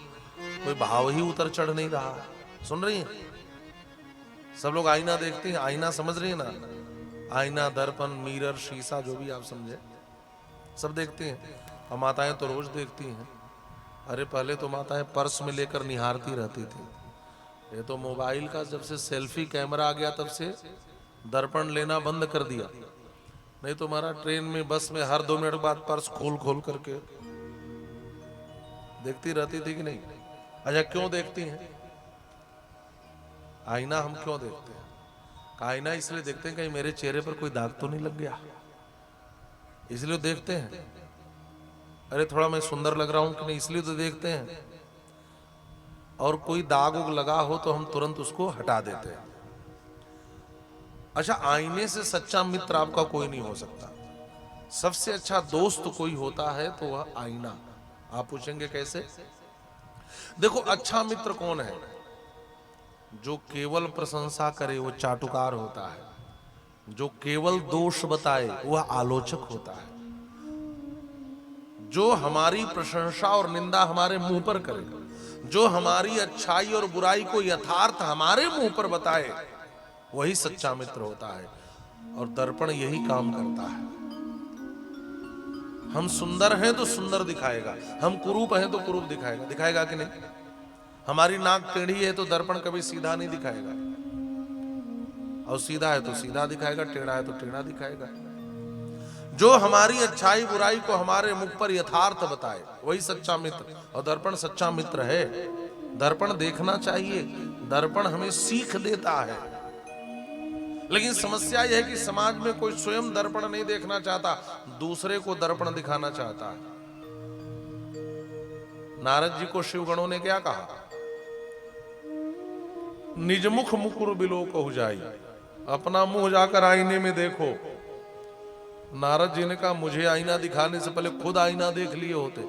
कोई भाव ही उतर चढ़ नहीं रहा। सुन रही हैं सब लोग? आईना देखती हैं, आईना समझ रही है ना? आईना, दर्पण, मिरर, शीशा, जो भी आप समझे, सब देखते हैं। और माताएं तो रोज देखती हैं। अरे पहले तो माताएं पर्स में लेकर निहारती रहती थी। ये तो मोबाइल का जब से सेल्फी कैमरा आ गया तब से दर्पण लेना बंद कर दिया। नहीं तो हमारा ट्रेन में, बस में हर 2 मिनट बाद पर्स खोल खोल करके देखती रहती थी कि नहीं? अच्छा, क्यों देखती हैं आईना? हम क्यों देखते हैं? आईना इसलिए देखते हैं कहीं मेरे चेहरे पर कोई दाग तो नहीं लग गया, इसलिए देखते हैं। अरे थोड़ा मैं सुंदर लग रहा हूं कि नहीं, इसलिए तो देखते हैं। और कोई दाग उग लगा हो तो हम तुरंत उसको हटा देते हैं। अच्छा, आईने से सच्चा मित्र आपका कोई नहीं हो सकता। सबसे अच्छा दोस्त कोई होता है तो वह आईना। आप पूछेंगे कैसे? देखो, अच्छा मित्र कौन है? जो केवल प्रशंसा करे वो चाटुकार होता है। जो केवल दोष बताए वह आलोचक होता है। जो हमारी प्रशंसा और निंदा हमारे मुंह पर करे, जो हमारी अच्छाई और बुराई को यथार्थ हमारे मुंह पर बताए, वही सच्चा मित्र होता है। और दर्पण यही काम करता है। हम सुंदर हैं तो सुंदर दिखाएगा, हम कुरूप हैं तो कुरूप दिखाएगा। दिखाएगा कि नहीं? हमारी नाक टेढ़ी है तो दर्पण कभी सीधा नहीं दिखाएगा, और सीधा है तो सीधा दिखाएगा, टेढ़ा है तो टेढ़ा दिखाएगा। जो हमारी अच्छाई बुराई को हमारे मुख पर यथार्थ बताए वही सच्चा मित्र। और दर्पण सच्चा मित्र है। दर्पण देखना चाहिए, दर्पण हमें सीख देता है। लेकिन समस्या यह है कि समाज में कोई स्वयं दर्पण नहीं देखना चाहता, दूसरे को दर्पण दिखाना चाहता है। नारद जी को शिवगणों ने क्या कहा? निज मुख मुकुर बिलो कहु जाई, अपना मुंह जाकर आईने में देखो। नारद जी ने कहा मुझे आईना दिखाने से पहले खुद आईना देख लिए होते।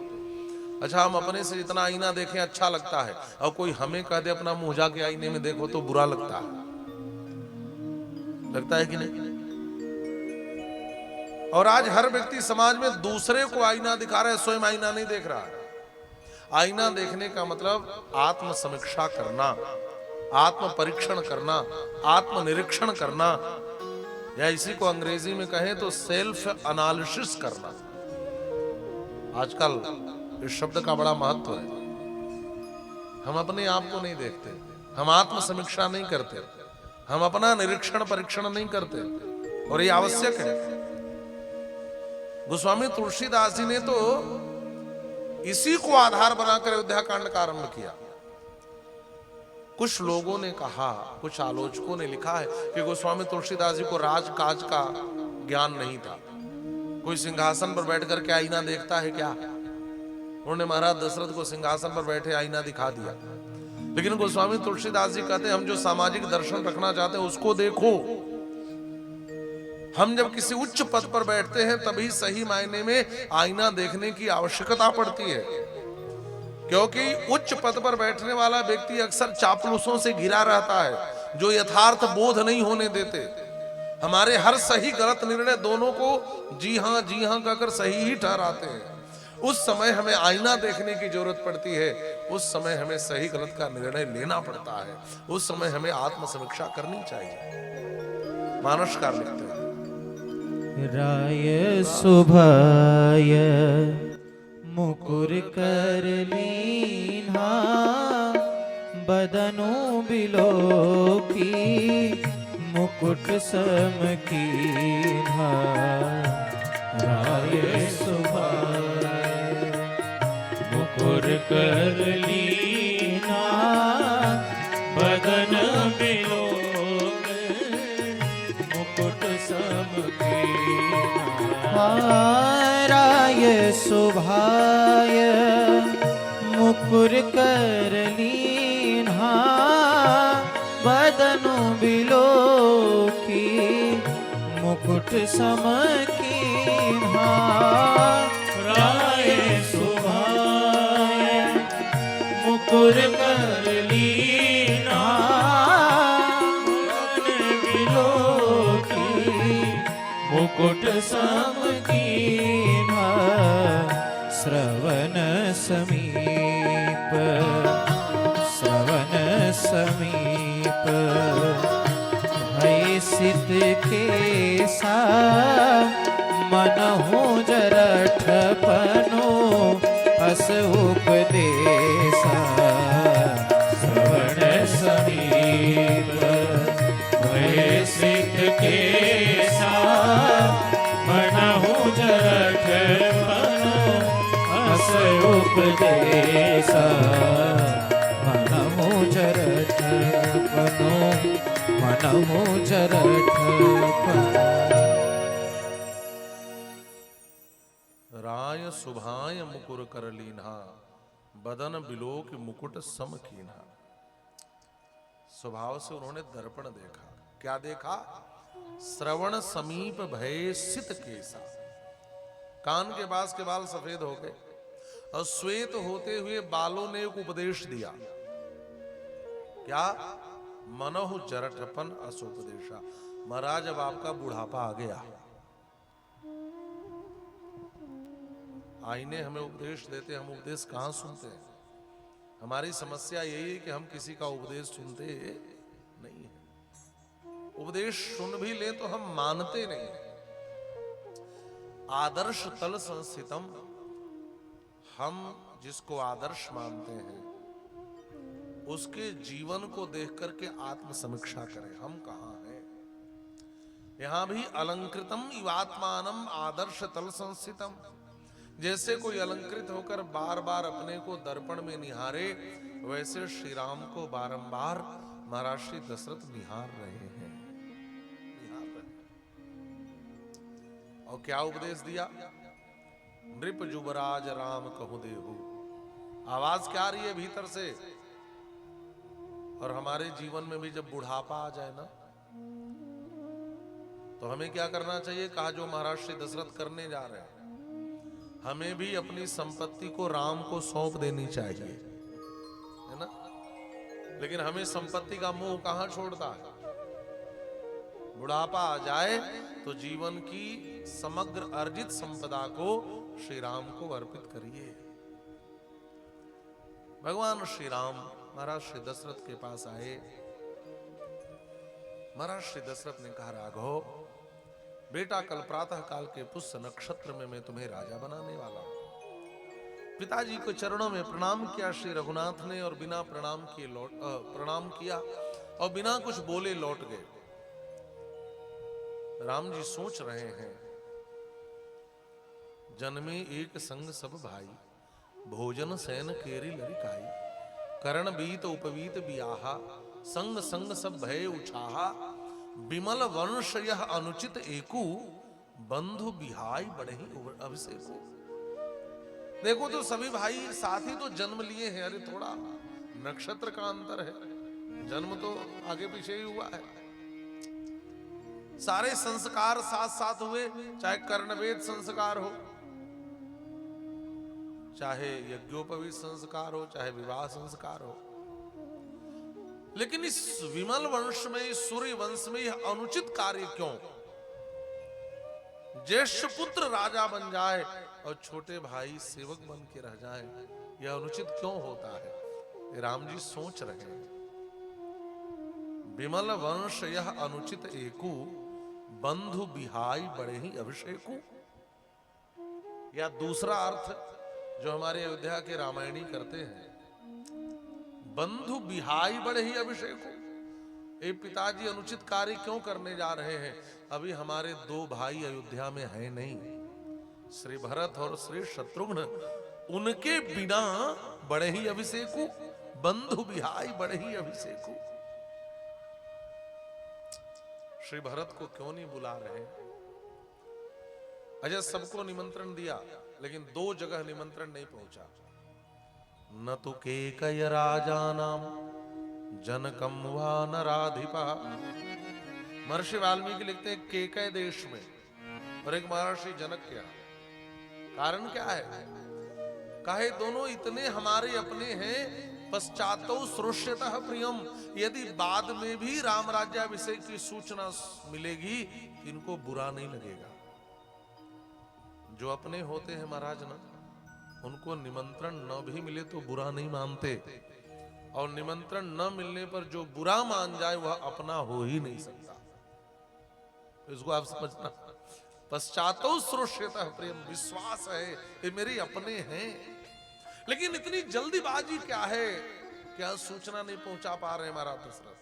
अच्छा, हम अपने से जितना आईना देखें अच्छा लगता है, और कोई हमें कह दे अपना मुंह जाके आईने में देखो तो बुरा लगता है। लगता है कि नहीं? और आज हर व्यक्ति समाज में दूसरे को आईना दिखा रहा है, स्वयं आईना नहीं देख रहा है। आईना देखने का मतलब आत्म समीक्षा करना, आत्म परीक्षण करना, आत्म निरीक्षण करना, या इसी को अंग्रेजी में कहें तो सेल्फ एनालिसिस करना। आजकल इस शब्द का बड़ा महत्व है। हम अपने आप को नहीं देखते, हम आत्म समीक्षा नहीं करते, हम अपना निरीक्षण परीक्षण नहीं करते, और ये आवश्यक है। गोस्वामी तुलसीदास जी ने तो इसी को आधार बनाकर अयोध्या कांड का आरंभ किया। कुछ लोगों ने कहा, कुछ आलोचकों ने लिखा है कि गोस्वामी तुलसीदास जी को राजकाज का ज्ञान नहीं था। कोई सिंहासन पर बैठ कर के आईना देखता है क्या? उन्होंने महाराज दशरथ को सिंहासन पर बैठे आईना दिखा दिया। लेकिन गोस्वामी तुलसीदास जी कहते हैं हम जो सामाजिक दर्शन रखना चाहते हैं उसको देखो। हम जब किसी उच्च पद पर बैठते हैं तभी सही मायने में आईना देखने की आवश्यकता पड़ती है, क्योंकि उच्च पद पर बैठने वाला व्यक्ति अक्सर चापलूसों से घिरा रहता है जो यथार्थ बोध नहीं होने देते। हमारे हर सही गलत निर्णय दोनों को जी हाँ कहकर सही ही ठहराते हैं। उस समय हमें आईना देखने की जरूरत पड़ती है, उस समय हमें सही गलत का निर्णय लेना पड़ता है, उस समय हमें आत्म समीक्षा करनी चाहिए। मानसकार लिखते हैं, राय सुभाय मुकुर कर लीन्हा, बदनु बिलो की मुकुट सम कीन्हा। राय सुभाय मुकुर कर लीन्हा, बदन राय शोभाय मुकुर कर लीन्हा बदनु बिलो की मुकुट सम कीन्हा राय शोभाय मुकुर कर लीन्हा बदनु बिलो की मुकुट सम कीन्हा श्रवण समीप भय सित केसा मनहु जरठ पनो अस उपदेशा श्रवण समीप भय सित केसा मनहु जरठ पनो अस उपदेशा मनहु जरठ पनो मनहु जरठ पनो। राय सुभाय मुकुर कर लीन्हा बदन बिलोक मुकुट सम कीन्हा। स्वभाव से उन्होंने दर्पण देखा। क्या देखा? श्रवण समीप भय सित केसा। कान के पास के बाल सफेद हो गए और श्वेत होते हुए बालों ने एक उपदेश दिया। क्या? मनोहु जरठपन असोपदेशा। महाराज अब आपका बुढ़ापा आ गया, आईने हमें उपदेश देते, हम उपदेश कहां सुनते हैं? हमारी समस्या यही है कि हम किसी का उपदेश सुनते नहीं है। उपदेश सुन भी ले तो हम मानते नहीं। आदर्श तल संस्थितम, हम जिसको आदर्श मानते हैं उसके जीवन को देख करके आत्म समीक्षा करें, हम कहां हैं। यहां भी अलंकृतम इवात्मानम आदर्श तल संस्थितम। जैसे कोई अलंकृत होकर बार बार अपने को दर्पण में निहारे, वैसे श्री राम को बारंबार महाराज श्री दशरथ निहार रहे हैं। और क्या उपदेश दिया? नृप जुबराज राम कहु देहु। आवाज क्या आ रही है भीतर से? और हमारे जीवन में भी जब बुढ़ापा आ जाए ना, तो हमें क्या करना चाहिए? कहा जो महाराज श्री दशरथ करने जा रहे हैं, हमें भी अपनी संपत्ति को राम को सौंप देनी चाहिए, है ना? लेकिन हमें संपत्ति का मोह कहां छोड़ता है? बुढ़ापा आ जाए तो जीवन की समग्र अर्जित संपदा को श्री राम को अर्पित करिए। भगवान श्री राम महाराज श्री दशरथ के पास आए। महाराज श्री दशरथ ने कहा, राघव बेटा, कल प्रातः काल के पुष्य नक्षत्र में मैं तुम्हें राजा बनाने वाला हूं। पिताजी को चरणों में प्रणाम किया श्री रघुनाथ ने, और बिना प्रणाम किए प्रणाम किया और बिना कुछ बोले लौट गए। राम जी सोच रहे हैं, जन्मे एक संग सब भाई, भोजन सैन केरी लरिकाई, करण बीत उपवीत बियाहा, संग संग सब भय उछाहा, विमल वंश यह अनुचित एकू, बंधु बिहाई बढ़ही अभिषेकु। देखो तो सभी भाई साथ ही तो जन्म लिए हैं। अरे थोड़ा नक्षत्र का अंतर है, जन्म तो आगे पीछे ही हुआ है। सारे संस्कार साथ साथ हुए, चाहे कर्णवेद संस्कार हो, चाहे यज्ञोपवीत संस्कार हो, चाहे विवाह संस्कार हो। लेकिन इस विमल वंश में, इस सूर्य वंश में यह अनुचित कार्य क्यों? ज्येष्ठ पुत्र राजा बन जाए और छोटे भाई सेवक बन के रह जाए, यह अनुचित क्यों होता है? राम जी सोच रहे हैं। विमल वंश यह अनुचित एकू, बंधु बिहाई बड़े ही अभिषेकु। या दूसरा अर्थ जो हमारे अयोध्या के रामायणी करते हैं, बंधु बिहाई बड़े ही अभिषेकु। ये पिताजी अनुचित कार्य क्यों करने जा रहे हैं? अभी हमारे दो भाई अयोध्या में हैं नहीं, श्री भरत और श्री शत्रुघ्न, उनके बिना बड़े ही अभिषेकु, बंधु बिहाई बड़े ही अभिषेकु। श्री भरत को क्यों नहीं बुला रहे? अजय सबको निमंत्रण दिया, लेकिन 2 जगह निमंत्रण नहीं पहुंचा। न तो केकय राजानाम जनकम वा नराधिपा। महर्षि वाल्मीकि लिखते हैं केकय देश में और एक महर्षि जनक के यहाँ। कारण क्या है? काहे दोनों इतने हमारे अपने हैं, पश्चातो श्रोष्यतः प्रियम। यदि बाद में भी राम राज्याभिषेक की सूचना मिलेगी तो इनको बुरा नहीं लगेगा। जो अपने होते हैं महाराज ना, उनको निमंत्रण न भी मिले तो बुरा नहीं मानते, और निमंत्रण न मिलने पर जो बुरा मान जाए वह अपना हो ही नहीं सकता। तो इसको आप समझना, पश्चातो श्रोष्यतः प्रेम, विश्वास है ये मेरे अपने हैं। लेकिन इतनी जल्दीबाजी क्या है, क्या सूचना नहीं पहुंचा पा रहे महाराज दशरथ।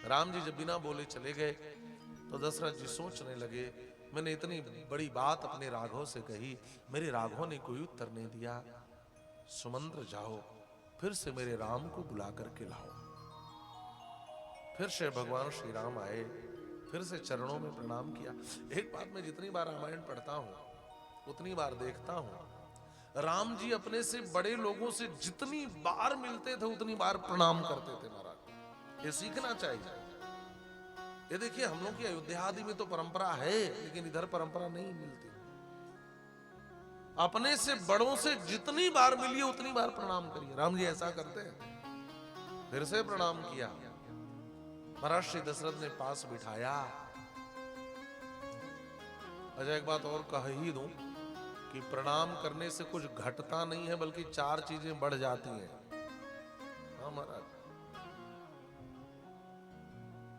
राम जी जब बिना बोले चले गए तो दशरथ जी सोचने लगे, मैंने इतनी बड़ी बात अपने राघव से कही, मेरे राघव ने कोई उत्तर नहीं दिया। सुमंत्र जाओ, फिर से मेरे राम को बुला करके लाओ। फिर से भगवान श्री राम आए, फिर से चरणों में प्रणाम किया। एक बात मैं जितनी बार रामायण पढ़ता हूं उतनी बार देखता हूं, राम जी अपने से बड़े लोगों से जितनी बार मिलते थे उतनी बार प्रणाम करते थे महाराज। ये सीखना चाहिए। ये देखिए, हम लोग की अयोध्या आदि में तो परंपरा है, लेकिन इधर परंपरा नहीं मिलती। अपने से बड़ों से जितनी बार मिलिए उतनी बार प्रणाम करिए। राम जी ऐसा करते हैं। फिर से प्रणाम किया। महाराज श्री दशरथ ने पास बिठाया। अच्छा, एक बात और कह ही दूं कि प्रणाम करने से कुछ घटता नहीं है, बल्कि 4 चीजें बढ़ जाती हैं। हाँ महाराज,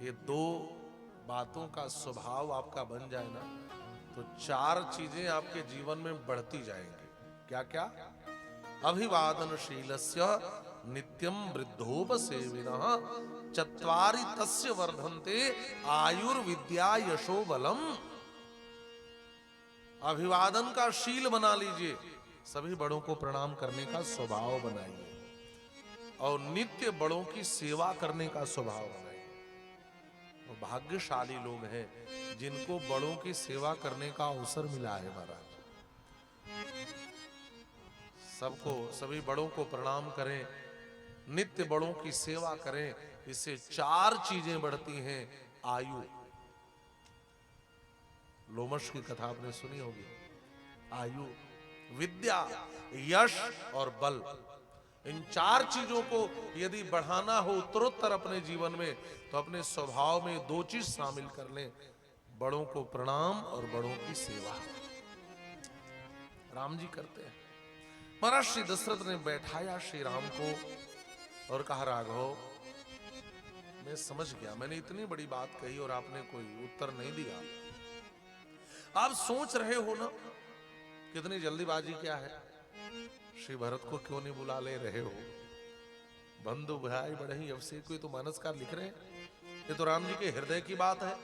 ये 2 बातों का स्वभाव आपका बन जाए ना, तो 4 चीजें आपके जीवन में बढ़ती जाएंगी। क्या क्या? अभिवादनशीलस्य नित्यम वृद्धोपसेविनः चत्वारि तस्य वर्धन्ते आयुर्विद्या यशो बलम। अभिवादन का शील बना लीजिए, सभी बड़ों को प्रणाम करने का स्वभाव बनाइए, और नित्य बड़ों की सेवा करने का स्वभाव बनाइए। वो भाग्यशाली लोग हैं जिनको बड़ों की सेवा करने का अवसर मिला है महाराज। सबको, सभी बड़ों को प्रणाम करें, नित्य बड़ों की सेवा करें। इससे 4 चीजें बढ़ती हैं। आयु, लोमश की कथा आपने सुनी होगी। आयु, विद्या, यश और बल, इन 4 चीजों को यदि बढ़ाना हो उत्तरोत्तर अपने जीवन में, तो अपने स्वभाव में 2 चीज शामिल कर लें, बड़ों को प्रणाम और बड़ों की सेवा। राम जी करते हैं। महाराज श्री दशरथ ने बैठाया श्री राम को और कहा, राघव मैं समझ गया, मैंने इतनी बड़ी बात कही और आपने कोई उत्तर नहीं दिया। आप सोच रहे हो ना कितनी जल्दीबाजी क्या है, श्री भरत को क्यों नहीं बुला ले रहे हो? बंधु भाई बढ़ई अवसे कोई तो मानसकार लिख रहे हैं। ये तो राम जी के हृदय की बात है।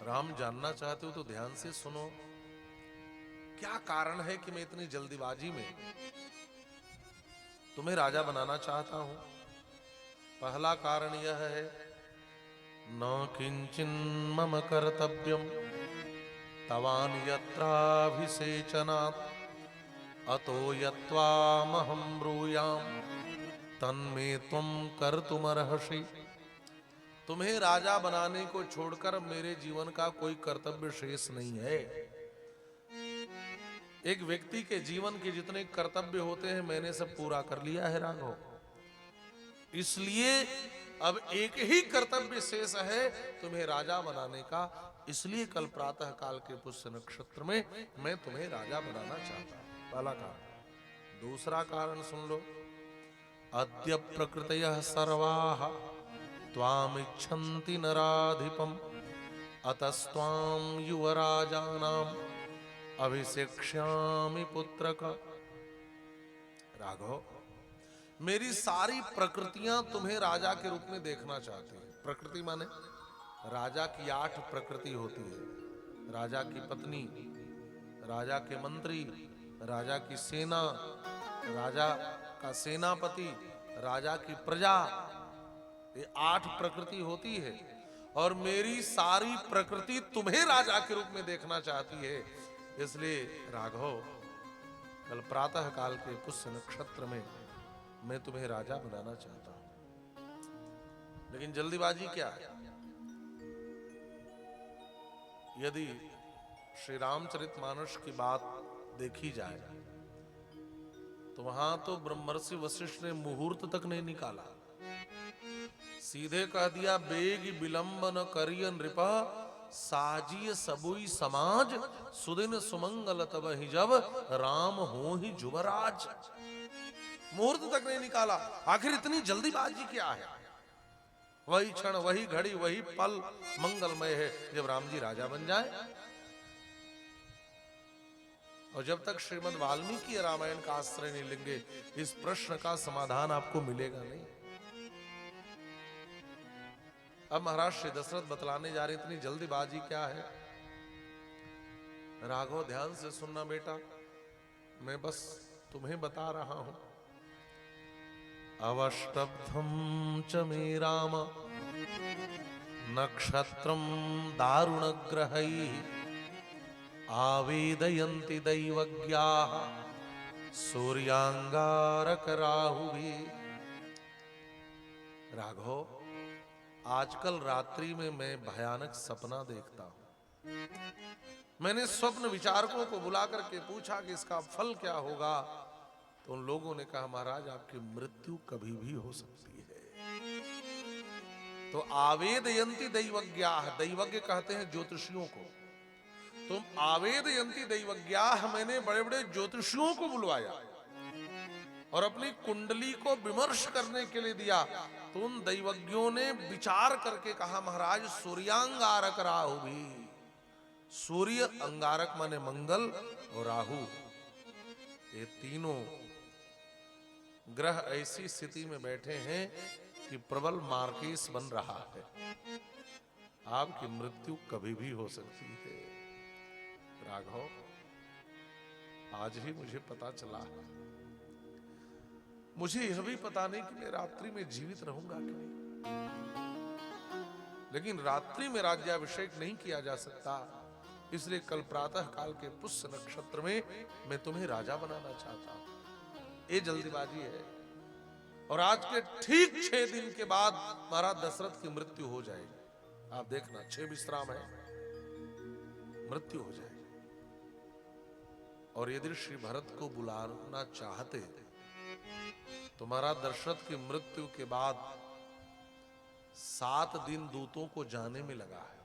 राम जानना चाहते हो तो ध्यान से सुनो, क्या कारण है कि मैं इतनी जल्दीबाजी में तुम्हें राजा बनाना चाहता हूं। पहला कारण यह है, न किंचिन मम कर्तव्यम तवान यत्राभिषेचनात् अतो यत्वामहं ब्रूयाम तन्मे त्वं कर्तुमर्हसि। तुम्हें राजा बनाने को छोड़कर मेरे जीवन का कोई कर्तव्य शेष नहीं है। एक व्यक्ति के जीवन के जितने कर्तव्य होते हैं मैंने सब पूरा कर लिया है राघव, इसलिए अब एक ही कर्तव्य शेष है तुम्हें राजा बनाने का। इसलिए कल प्रातः काल के पुष्य नक्षत्र में मैं तुम्हें राजा बनाना चाहता हूं। पहला कारण। दूसरा कारण सुन लो, अद्य प्रकृतयः सर्वाः त्वाम इच्छन्ति नराधिपम अतस्त्वाम युवराजानाम अभिषेक्ष्यामि पुत्रक। राघव, मेरी सारी प्रकृतियां तुम्हें राजा के रूप में देखना चाहती है। प्रकृति माने राजा की 8 प्रकृति होती है। राजा की पत्नी, राजा के मंत्री, राजा की सेना, राजा का सेनापति, राजा की प्रजा, ये 8 प्रकृति होती है। और मेरी सारी प्रकृति तुम्हें राजा के रूप में देखना चाहती है। इसलिए राघव, कल प्रातः काल के पुष्य नक्षत्र में मैं तुम्हें राजा बनाना चाहता हूं। लेकिन जल्दीबाजी क्या है? यदि श्री रामचरितमानस की बात देखी जाए तो वहां तो ब्रह्मर्षि वशिष्ठ ने मुहूर्त तक नहीं निकाला, सीधे कह दिया बेग विलंब न करिय नृप साजिय सबुई समाज सुदिन सुमंगल तब ही जब राम हो ही जुबराज। मुहूर्त तक नहीं निकाला। आखिर इतनी जल्दीबाजी क्या है? वही क्षण, वही घड़ी, वही पल मंगलमय है जब राम जी राजा बन जाए। और जब तक श्रीमद् वाल्मीकि रामायण का आश्रय नहीं लेंगे इस प्रश्न का समाधान आपको मिलेगा नहीं। अब महाराज श्री दशरथ बतलाने जा रहे इतनी जल्दीबाजी क्या है। राघव ध्यान से सुनना बेटा, मैं बस तुम्हें बता रहा हूं। अवष्टब्धम च मे राम नक्षत्रम दारुणग्रहैः आवेदयन्ति दैवज्ञाः सूर्यांगारकराहुभिः। राघव, आजकल रात्रि में मैं भयानक सपना देखता हूं। मैंने स्वप्न विचारकों को बुला करके पूछा कि इसका फल क्या होगा, तो उन लोगों ने कहा महाराज आपकी मृत्यु कभी भी हो सकती है। तो आवेदयन्ति दैवज्ञाः, दैवज्ञ कहते हैं ज्योतिषियों को। तुम आवेदयन्ति दैवज्ञाः, मैंने बड़े बड़े ज्योतिषियों को बुलवाया और अपनी कुंडली को विमर्श करने के लिए दिया। तो उन दैवज्ञों ने विचार करके कहा महाराज सूर्यांगारक राहु भी। सूर्य अंगारक माने मंगल और राहु, ये तीनों ग्रह ऐसी स्थिति में बैठे हैं कि प्रबल मार्केस बन रहा है। आपकी मृत्यु कभी भी हो सकती है। राघव, आज ही मुझे पता चला, मुझे यह भी पता नहीं कि मैं रात्रि में जीवित रहूंगा कि नहीं, लेकिन रात्रि में राज्याभिषेक नहीं किया जा सकता। इसलिए कल प्रातः काल के पुष्य नक्षत्र में मैं तुम्हें राजा बनाना चाहता हूं। ये जल्दीबाजी है। और आज के ठीक 6 दिन के बाद महाराज दशरथ की मृत्यु हो जाएगी। आप देखना, 6 विश्राम है, मृत्यु हो जाएगी। और यदि श्री भरत को बुलाना चाहते तो महाराज दशरथ की मृत्यु के बाद 7 दिन दूतों को जाने में लगा है।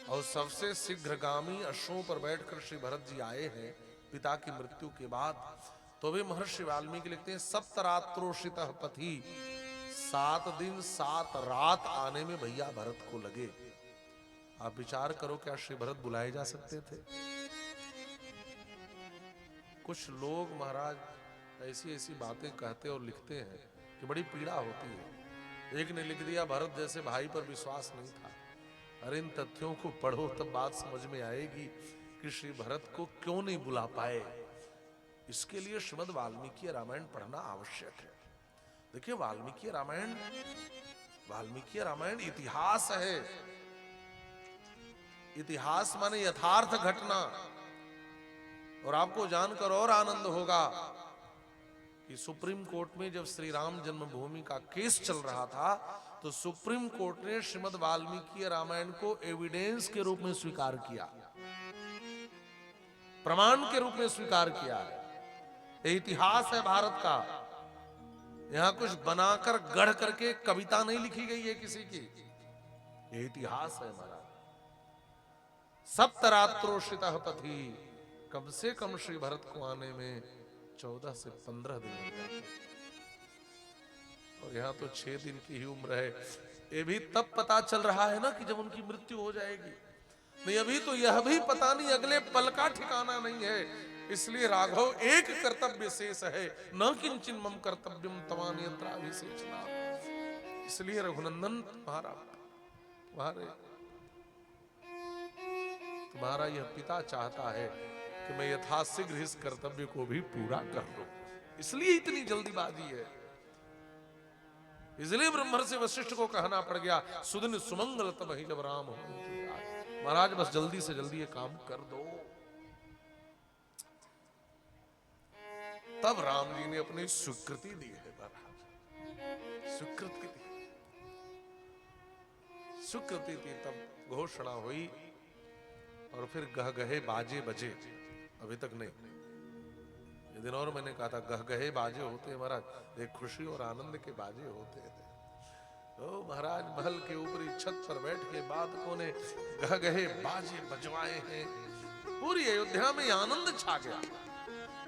और सबसे शीघ्रगामी अश्वों पर बैठकर श्री भरत जी आए हैं पिता की मृत्यु के बाद। तो भी महर्षि वाल्मीकि लिखते हैं सप्तरात्रोषितः पथि, 7 दिन 7 रात आने में भैया भरत को लगे। आप विचार करो, क्या श्री भरत बुलाए जा सकते थे? कुछ लोग महाराज ऐसी ऐसी बातें कहते और लिखते हैं कि बड़ी पीड़ा होती है। एक ने लिख दिया भरत जैसे भाई पर विश्वास नहीं था। अरे इन तथ्यों को पढ़ो तब बात समझ में आएगी कि श्री भरत को क्यों नहीं बुला पाए। इसके लिए श्रीमद् वाल्मीकि रामायण पढ़ना आवश्यक है। देखिए, वाल्मीकि रामायण इतिहास है। इतिहास माने यथार्थ घटना। और आपको जानकर और आनंद होगा कि सुप्रीम कोर्ट में जब श्री राम जन्मभूमि का केस चल रहा था तो सुप्रीम कोर्ट ने श्रीमद् वाल्मीकि रामायण को एविडेंस के रूप में स्वीकार किया, प्रमाण के रूप में स्वीकार किया है। ये इतिहास है भारत का। यहां कुछ बनाकर गढ़ करके कविता नहीं लिखी गई है किसी की। ये इतिहास है हमारा। सप्तरात्रोषितः पथि, कम से कम श्री भरत को आने में 14 से 15 दिन लग जाते। और यहां तो 6 दिन की ही उम्र है। ये भी तब पता चल रहा है ना कि जब उनकी मृत्यु हो जाएगी। नहीं, अभी तो यह भी पता नहीं, अगले पल का ठिकाना नहीं है। इसलिए राघव, एक कर्तव्य शेष है, न किंचिन मम कर्तव्यम तवान्यत्राभिषेचना। इसलिए रघुनंदन, तुम्हारा यह पिता चाहता है कि मैं यथाशीघ्र इस कर्तव्य को भी पूरा कर लूं। इसलिए इतनी जल्दीबाजी है। इसलिए ब्रह्मर्षि वशिष्ठ को कहना पड़ गया सुदिन सुमंगल तब ही जब राम हो। महाराज बस जल्दी से जल्दी ये काम कर दो। तब राम जी ने अपनी स्वीकृति दी है महाराज, स्वीकृति दी, स्वीकृति थी। तब घोषणा हुई और फिर गहगहे बाजे बजे। अभी तक नहीं, ये दिन और मैंने कहा था गहगहे बाजे होते महाराज, एक खुशी और आनंद के बाजे होते थे। तो महाराज महल के ऊपरी छत पर बैठ के बादकों ने गहगहे बाजे बजवाए हैं। पूरी अयोध्या में आनंद छा गया।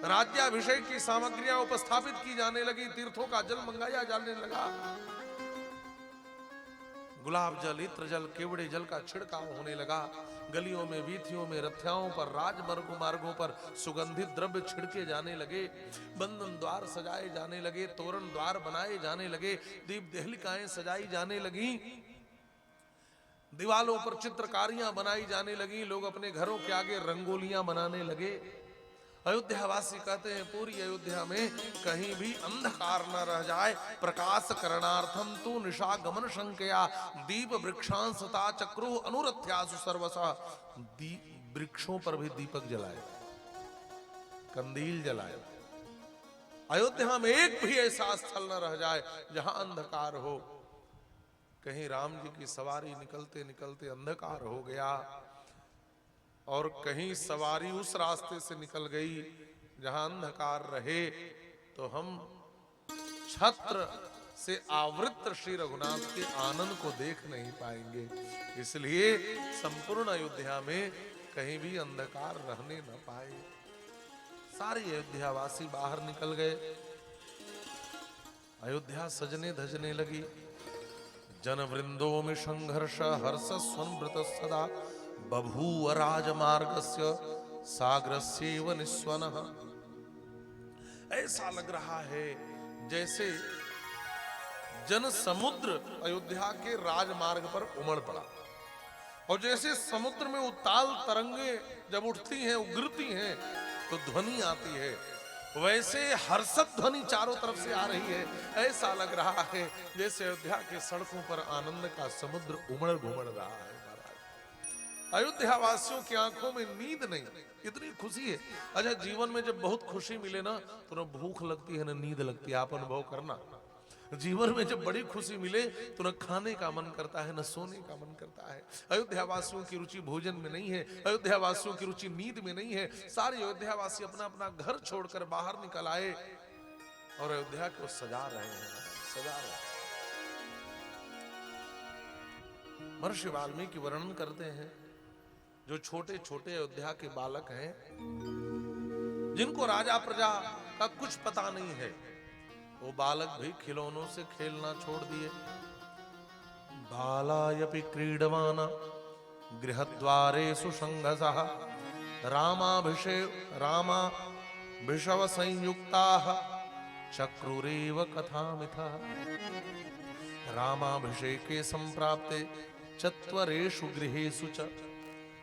राज्याभिषेक की सामग्रियां उपस्थापित की जाने लगी, तीर्थों का जल मंगाया जाने लगा, गुलाब जल, इत्र जल, केवड़े जल का छिड़काव होने लगा। गलियों में, वीथियों में, रथ्याओं पर, राजमार्गों पर सुगंधित द्रव्य छिड़के जाने लगे, बंधन द्वार सजाए जाने लगे, तोरण द्वार बनाए जाने लगे, दीप देहलिकाएं सजाई जाने लगी, दीवालों पर चित्रकारियां बनाई जाने लगी, लोग अपने घरों के आगे रंगोलियां बनाने लगे। अयोध्यावासी कहते हैं पूरी अयोध्या में कहीं भी अंधकार न रह जाए, प्रकाश करणार्थम तू निशा गमन शंकया दीप वृक्षांसता चक्रु अनुरथ्यासु सर्वसा। वृक्षों पर भी दीपक जलाए, कंदील जलाए। अयोध्या में एक भी ऐसा स्थल न रह जाए जहां अंधकार हो। कहीं राम जी की सवारी निकलते निकलते अंधकार हो गया और कहीं सवारी उस रास्ते से निकल गई जहां अंधकार रहे, तो हम छत्र से आवृत श्री रघुनाथ के आनंद को देख नहीं पाएंगे। इसलिए संपूर्ण अयोध्या में कहीं भी अंधकार रहने न पाए। सारे अयोध्यावासी बाहर निकल गए, अयोध्या सजने धजने लगी। जन वृंदो में संघर्ष हर्ष स्वनृत सदा बभूव राजमार्गस्य सागरस्येव निस्वनः। ऐसा लग रहा है जैसे जन समुद्र अयोध्या के राजमार्ग पर उमड़ पड़ा, और जैसे समुद्र में उताल तरंगे जब उठती हैं, उगरती हैं, तो ध्वनि आती है, वैसे हर्षद ध्वनि चारों तरफ से आ रही है। ऐसा लग रहा है जैसे अयोध्या के सड़कों पर आनंद का समुद्र उमड़ घुमड़ रहा है। अयोध्या वासियों की आंखों में नींद नहीं, इतनी खुशी है। अच्छा, जीवन में जब बहुत खुशी मिले ना तो न भूख लगती है न नींद लगती है। आप अनुभव करना, जीवन में जब बड़ी खुशी मिले तो न खाने का मन करता है न सोने का मन करता है। अयोध्या वासियों की रुचि भोजन में नहीं है, अयोध्या वासियों की रुचि नींद में नहीं है। सारे अयोध्या वासी अपना अपना घर छोड़कर बाहर निकल आए और अयोध्या को सजा रहे हैं, सजा रहे हैं। महर्षि वाल्मीकि वर्णन करते हैं, जो छोटे छोटे अयोध्या के बालक हैं, जिनको राजा प्रजा का कुछ पता नहीं है, वो बालक भी खिलौनों से खेलना छोड़ दिए। बालायपि क्रीडमाना गृहद्वारेषु संघसः रामाभिषव संयुक्ताः चक्रुरेव कथामिथः। रामाभिषेके संप्राप्ते चत्वरेषु गृहेषु च।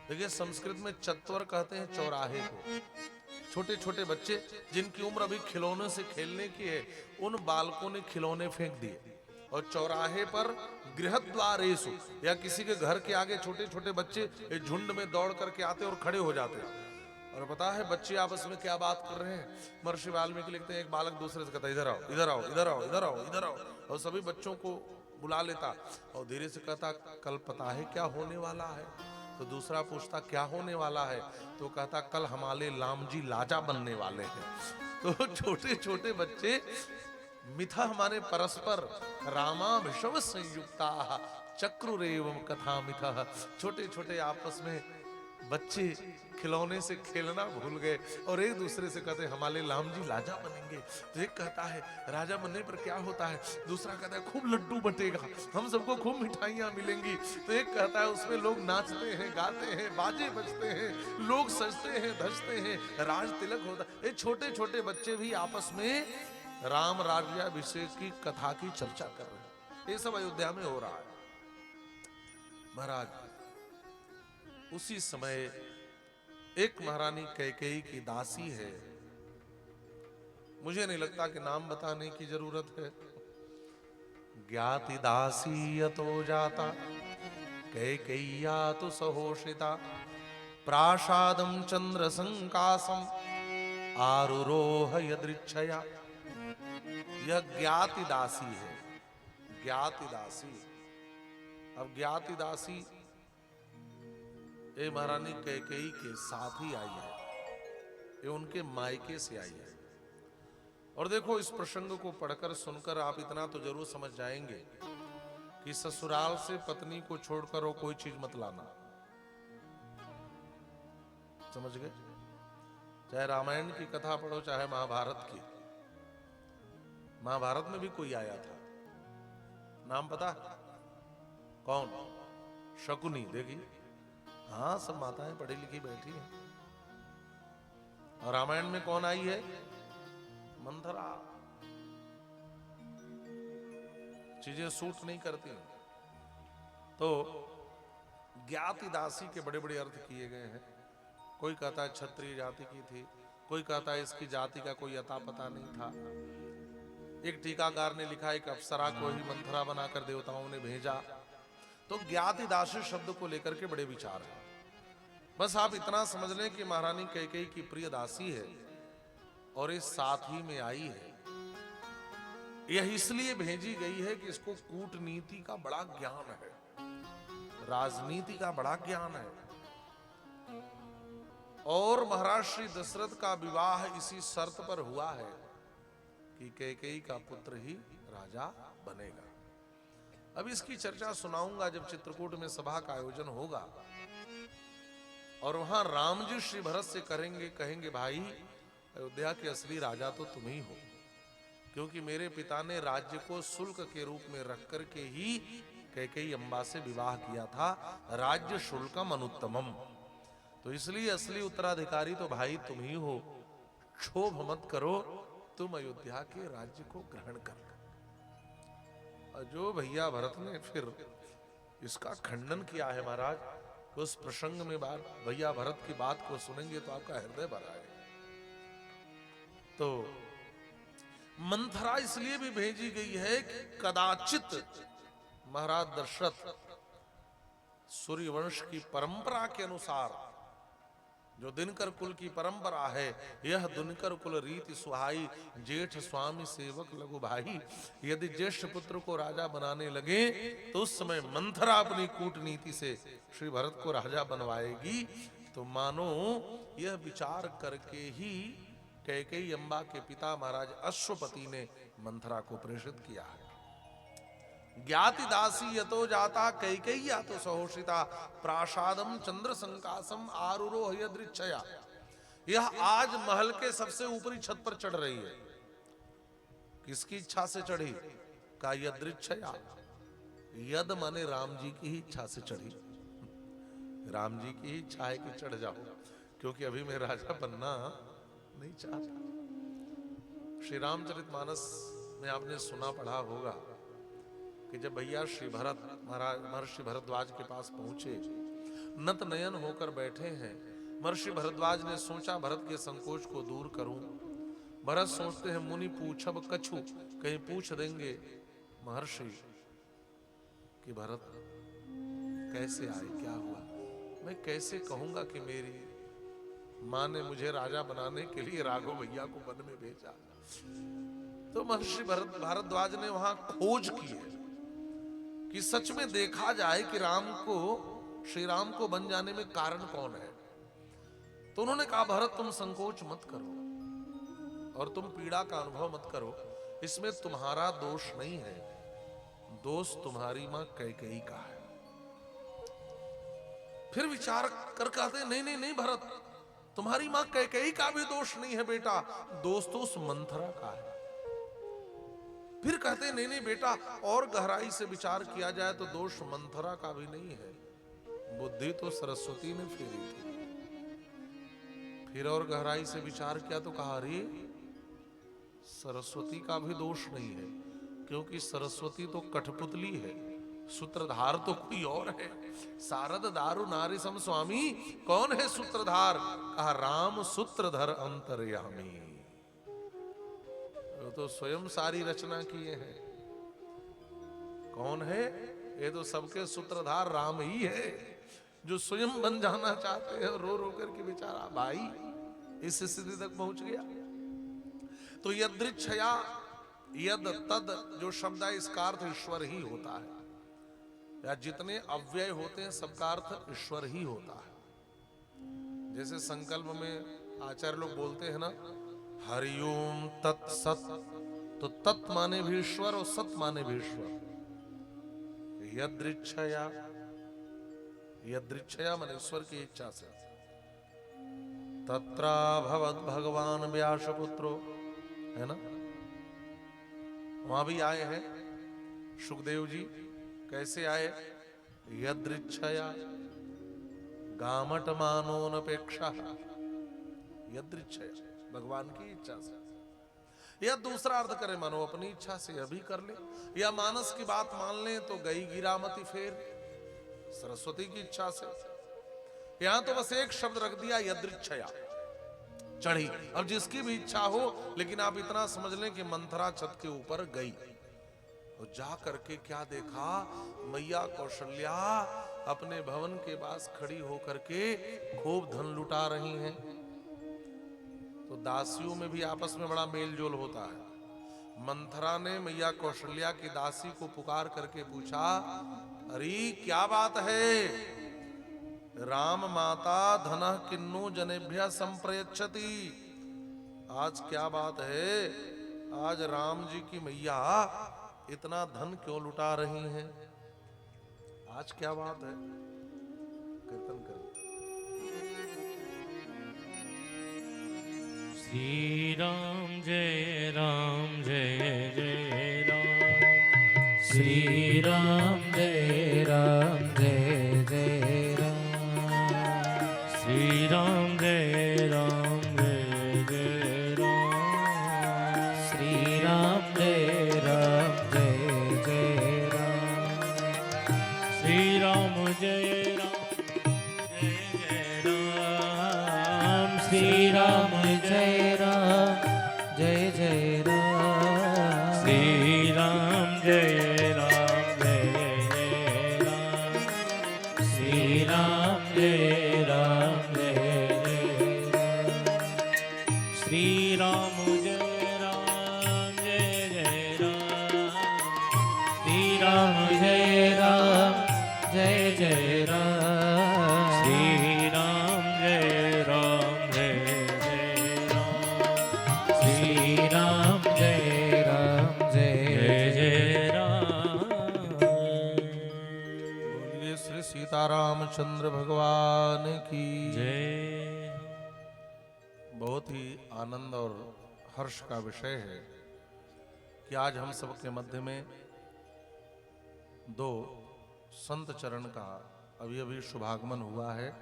देखिए, संस्कृत में चत्वर कहते हैं चौराहे को। छोटे छोटे बच्चे जिनकी उम्र अभी खिलौने से खेलने की है, उन बालकों ने खिलौने फेंक दिए और चौराहे पर गृहद्वारेषु, या किसी के घर के आगे छोटे छोटे बच्चे एक झुंड में दौड़ करके आते और खड़े हो जाते। और पता है बच्चे आपस में क्या बात कर रहे हैं? महर्षि वाल्मीकि लिखते हैं, एक बालक दूसरे से कहता है, इधर आओ, इधर आओ, इधर आओ, इधर आओ, इधर आओ, और सभी बच्चों को बुला लेता और धीरे से कहता, कल पता है क्या होने वाला है? तो दूसरा पूछता, क्या होने वाला है? तो कहता, कल हमारे लाम जी लाजा बनने वाले हैं। तो छोटे छोटे बच्चे मिथा हमारे परस्पर रामाभिषव संयुक्ता चक्रुरेव कथा मिथा। छोटे छोटे आपस में बच्चे खिलौने से खेलना भूल गए और एक दूसरे से कहते, हमारे लाम जी लाजा बनेंगे। तो एक कहता है, राजा बनने पर क्या होता है? दूसरा कहता है, खूब लड्डू बटेगा, हम सबको खूब मिठाइयां मिलेंगी। तो एक कहता है, उसमें लोग नाचते हैं, गाते हैं, बाजे बजते हैं, लोग सजते हैं, धजते हैं, राज तिलक होता है। ये छोटे छोटे बच्चे भी आपस में राम राज्याभिषेक की कथा की चर्चा कर रहे हैं। ये सब अयोध्या में हो रहा है। महाराज, उसी समय एक महारानी कैकेयी की दासी है, मुझे नहीं लगता कि नाम बताने की जरूरत है। ज्ञाति दासी यतो जाता कैकेय्या तु सहोषिता प्रासादं चंद्र संकासम आरुरोह यदृच्छया। यह ज्ञाति दासी है, ज्ञाति दासी। अब ज्ञाति दासी ये महारानी कैकेयी के साथ ही आई है, ये उनके मायके से आई है। और देखो इस प्रसंग को पढ़कर सुनकर आप इतना तो जरूर समझ जाएंगे कि ससुराल से पत्नी को छोड़कर वो कोई चीज मत लाना। समझ गए? चाहे रामायण की कथा पढ़ो चाहे महाभारत की। महाभारत में भी कोई आया था, नाम पता? कौन? शकुनी। देखी, हाँ सब माताएं पढ़ी लिखी बैठी हैं। और रामायण में कौन आई है? मंथरा। चीजें सूट नहीं करती। तो ज्ञाति दासी के बड़े बड़े अर्थ किए गए हैं। कोई कहता है क्षत्रिय जाति की थी, कोई कहता है इसकी जाति का कोई अता पता नहीं था। एक टीकाकार ने लिखा एक अप्सरा को ही मंथरा बनाकर देवताओं ने भेजा। तो ज्ञाति दासी शब्द को लेकर के बड़े विचार हैं। बस आप इतना समझ लें कि महारानी कैकेयी की प्रिय दासी है और इस साथ ही में आई है। यह इसलिए भेजी गई है कि इसको कूटनीति का बड़ा ज्ञान है, राजनीति का बड़ा ज्ञान है। और महाराज श्री दशरथ का विवाह इसी शर्त पर हुआ है कि कैकेयी का पुत्र ही राजा बनेगा। अब इसकी चर्चा सुनाऊंगा जब चित्रकूट में सभा का आयोजन होगा और वहां राम जी श्री भरत से कहेंगे भाई अयोध्या के असली राजा तो तुम ही हो, क्योंकि मेरे पिता ने राज्य को शुल्क के रूप में रख करके ही कैकेयी अम्बा से विवाह किया था, राज्य शुल्कम अनुत्तमम। तो इसलिए असली उत्तराधिकारी तो भाई तुम ही हो, क्षोभ मत करो, तुम अयोध्या के राज्य को ग्रहण कर लो। और जो भैया भरत ने फिर इसका खंडन किया है महाराज, उस प्रसंग में भैया भरत की बात को सुनेंगे तो आपका हृदय भरा है। तो मंथरा इसलिए भी भेजी गई है कि कदाचित महाराज दशरथ सूर्यवंश की परंपरा के अनुसार, जो दिनकर कुल की परंपरा है, यह दिनकर कुल रीति सुहाई, जेठ स्वामी सेवक लघु भाई, यदि ज्येष्ठ पुत्र को राजा बनाने लगे तो उस समय मंथरा अपनी कूटनीति से श्री भरत को राजा बनवाएगी। तो मानो यह विचार करके ही कैकेयी अम्बा के पिता महाराज अश्वपति ने मंथरा को प्रेषित किया है। ज्ञाति दासी यतो जाता कैकेय्या तो सहोषिता प्रासादम चंद्र संकासम आरुरोह यदृच्छया। यह आज महल के सबसे ऊपरी छत पर चढ़ रही है। किसकी इच्छा से चढ़ी? का यदृच्छया। यद माने राम जी की ही इच्छा से चढ़ी। राम जी की ही इच्छा है कि चढ़ जाओ, क्योंकि अभी मैं राजा बनना नहीं चाहता। श्री रामचरितमानस में आपने सुना पढ़ा होगा कि जब भैया श्री भरत महाराज महर्षि भरद्वाज के पास पहुंचे, नत नयन होकर बैठे हैं। महर्षि भरद्वाज ने सोचा भरत के संकोच को दूर करूं। भरत सोचते हैं मुनि पूछब कछु, कहीं पूछ देंगे महर्षि कि भरत कैसे आए, क्या हुआ। मैं कैसे कहूंगा कि मेरी मां ने मुझे राजा बनाने के लिए राघव भैया को वन में भेजा। तो महर्षि भारद्वाज ने वहां खोज की है कि सच में देखा जाए कि श्री राम को बन जाने में कारण कौन है। तो उन्होंने कहा भरत तुम संकोच मत करो और तुम पीड़ा का अनुभव मत करो, इसमें तुम्हारा दोष नहीं है, दोष तुम्हारी मां कैकेयी का है। फिर विचार कर कहते नहीं भरत, तुम्हारी मां कैकेयी का भी दोष नहीं है बेटा, दोष तो उस मंथरा का है। फिर कहते नहीं बेटा, और गहराई से विचार किया जाए तो दोष मंथरा का भी नहीं है, बुद्धि तो सरस्वती ने फेरी थी। फिर और गहराई से विचार किया तो कहा अरे सरस्वती का भी दोष नहीं है, क्योंकि सरस्वती तो कठपुतली है, सूत्रधार तो कोई और है। सारद दारु नारी सम स्वामी, कौन है सूत्रधार? कहा राम सूत्रधर अंतर्यामी। तो स्वयं सारी रचना किए हैं। कौन है? ये तो सबके सूत्रधार राम ही है, जो स्वयं बन जाना चाहते हैं। रो रो करके बेचारा भाई इस स्थिति तक पहुंच गया। तो यदृच्छया, यद तद जो शब्द है इसका अर्थ ईश्वर ही होता है, या जितने अव्यय होते हैं सबका अर्थ ईश्वर ही होता है। जैसे संकल्प में आचार्य लोग बोलते हैं ना, हरिओम तत्सत, तो तत् माने भी ईश्वर और सत माने भी ईश्वर। यदृच्छया, यदृच्छया माने ईश्वर की इच्छा से। तत्रा भवत भगवान व्यासपुत्रो, है ना, वहां भी आए हैं सुखदेव जी। कैसे आए? यदृच्छया गामट मानोनपेक्षा, यदृच्छया भगवान की इच्छा से। या दूसरा अर्थ करें, मानो अपनी इच्छा से अभी कर ले, या मानस की बात मान ले तो गई गिरामती फेर, सरस्वती की इच्छा से। यहां तो बस एक शब्द रख दिया, यदृच्छया, चढ़ी। अब जिसकी भी इच्छा हो, लेकिन आप इतना समझ लें कि मंथरा छत के ऊपर गई और जा करके क्या देखा, मैया कौशल्या अपने भवन के पास खड़ी होकर के खूब धन लुटा रही हैं। तो दासियों में भी आपस में बड़ा मेल जोल होता है। मंथरा ने मैया कौशल्या की दासी को पुकार करके पूछा, अरे क्या बात है, राम माता धनः किन्नु जनेभ्यः संप्रयच्छति। आज क्या बात है, आज राम जी की मैया इतना धन क्यों लुटा रही हैं? आज क्या बात है? कीर्तन करें। श्री राम जय जय राम, श्री राम जय जय राम, श्री राम जय जय राम, श्री राम जय जय राम, श्री राम जय राम, श्री राम जय राम जय जय राम, श्री राम जय राम, श्री राम जय राम श्री राम जय राम जय राम, श्री राम जय राम जय जय राम, श्री राम जय राम जय राम, श्री राम जय राम। बोलिए श्री सीतारामचंद्र भगवान की जय। बहुत ही आनंद और हर्ष का विषय है कि आज हम सबके मध्य में दो संत चरण का अभी अभी शुभागमन हुआ है।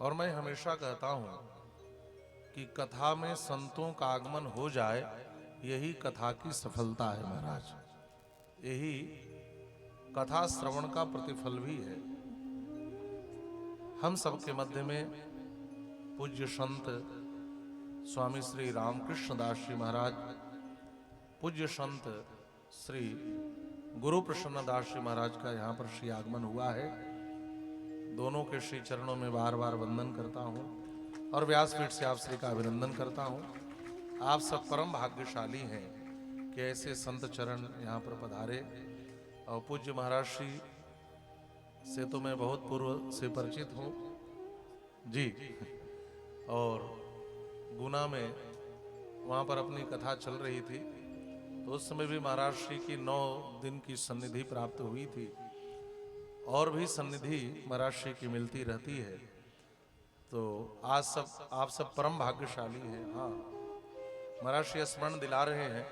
और मैं हमेशा कहता हूं कि कथा में संतों का आगमन हो जाए, यही कथा की सफलता है महाराज, यही कथा श्रवण का प्रतिफल भी है। हम सबके मध्य में पूज्य संत स्वामी श्री रामकृष्ण दास जी महाराज, पूज्य संत श्री गुरु प्रसन्न दास जी महाराज का यहाँ पर श्री आगमन हुआ है। दोनों के श्री चरणों में बार बार वंदन करता हूँ और व्यासपीठ से आप श्री का अभिनंदन करता हूँ। आप सब परम भाग्यशाली हैं कि ऐसे संत चरण यहाँ पर पधारे। और पूज्य महाराज श्री से तो मैं बहुत पूर्व से परिचित हूँ जी, और गुना में वहाँ पर अपनी कथा चल रही थी तो उस समय भी महाराज श्री की 9 दिन की सन्निधि प्राप्त हुई थी, और भी सन्निधि महाराज श्री की मिलती रहती है। तो आज सब आप सब परम भाग्यशाली हैं। हाँ, महाराज श्री स्मरण दिला रहे हैं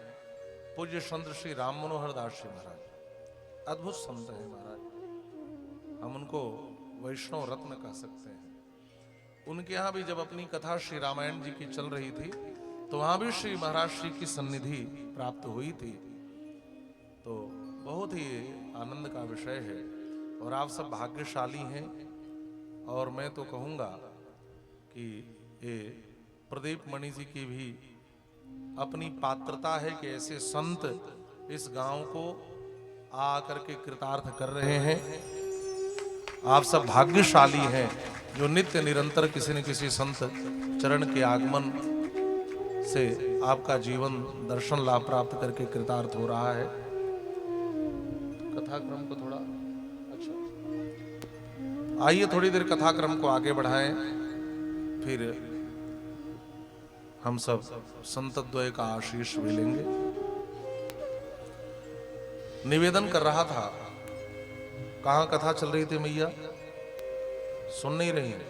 पूज्य संत श्री राम मनोहर दास जी महाराज, अद्भुत संत है महाराज, हम उनको वैष्णव रत्न कह सकते हैं। उनके यहाँ भी जब अपनी कथा श्री रामायण जी की चल रही थी तो वहां भी श्री महाराज श्री की सन्निधि प्राप्त हुई थी। तो बहुत ही आनंद का विषय है और आप सब भाग्यशाली हैं। और मैं तो कहूँगा कि ये प्रदीप मणि जी की भी अपनी पात्रता है कि ऐसे संत इस गांव को आकर के कृतार्थ कर रहे हैं। आप सब भाग्यशाली हैं जो नित्य निरंतर किसी न किसी संत चरण के आगमन से आपका जीवन दर्शन लाभ प्राप्त करके कृतार्थ हो रहा है। कथाक्रम को थोड़ा अच्छा, आइए थोड़ी देर कथाक्रम को आगे बढ़ाएं, फिर हम सब संतद्वय का आशीष भी लेंगे। निवेदन कर रहा था, कहां कथा चल रही थी मैया? सुन नहीं रही हैं?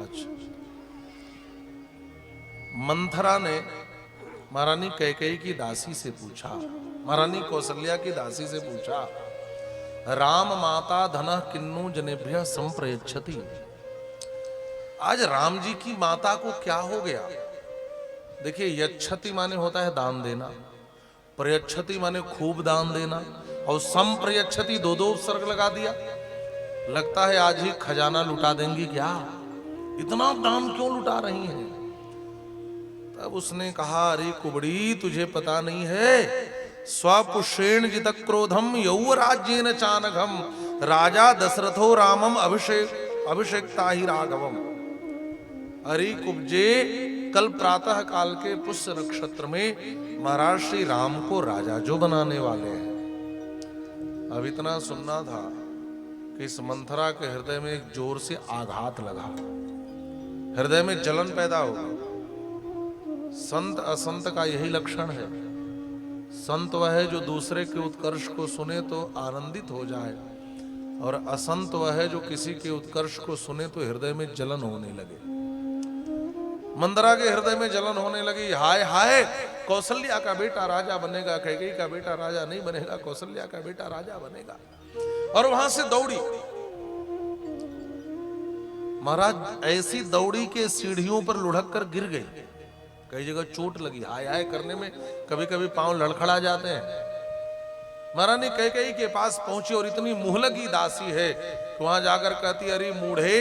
अच्छा, मंथरा ने महारानी कैकेयी की दासी से पूछा, महारानी कौशल्या की दासी से पूछा, राम माता धनः किन्नु जनेभ्यः संप्रयच्छति। आज राम जी की माता को क्या हो गया? देखिए, यच्छति माने होता है दान देना, प्रयच्छति माने खूब दान देना, और संप्रयच्छति दो दो उपसर्ग लगा दिया। लगता है आज ही खजाना लुटा देंगी क्या? इतना दान क्यों लुटा रही हैं? तब उसने कहा, अरे कुबड़ी, तुझे पता नहीं है, स्वपुष्येण जित क्रोधम यौवराज्येन चानघम राजा दशरथो रामम अभिषेकता ही राघवम। अरे कुब्जे, कल प्रातः काल के पुष्य नक्षत्र में महाराज श्री राम को राजा जो बनाने वाले हैं। अब इतना सुनना था कि इस मंथरा के हृदय में एक जोर से आघात लगा, हृदय में जलन पैदा हो गई। संत असंत का यही लक्षण है। संत वह है जो दूसरे के उत्कर्ष को सुने तो आनंदित हो जाए, और असंत वह है जो किसी के उत्कर्ष को सुने तो हृदय में जलन होने लगे। मंदरा के हृदय में जलन होने लगी। हाय हाय, कौशल्या का बेटा राजा बनेगा, कैकेयी का बेटा राजा नहीं बनेगा, कौशल्या का बेटा राजा बनेगा। और वहां से दौड़ी। महाराज ऐसी दौड़ी के सीढ़ियों पर लुढ़क कर गिर गई, कई जगह चोट लगी। हाय हाय करने में कभी कभी पांव लड़खड़ा जाते हैं। महारानी कैकेयी के पास पहुंची और इतनी मुहलगी दासी है कि वहां जाकर कहती, अरे मूढ़े,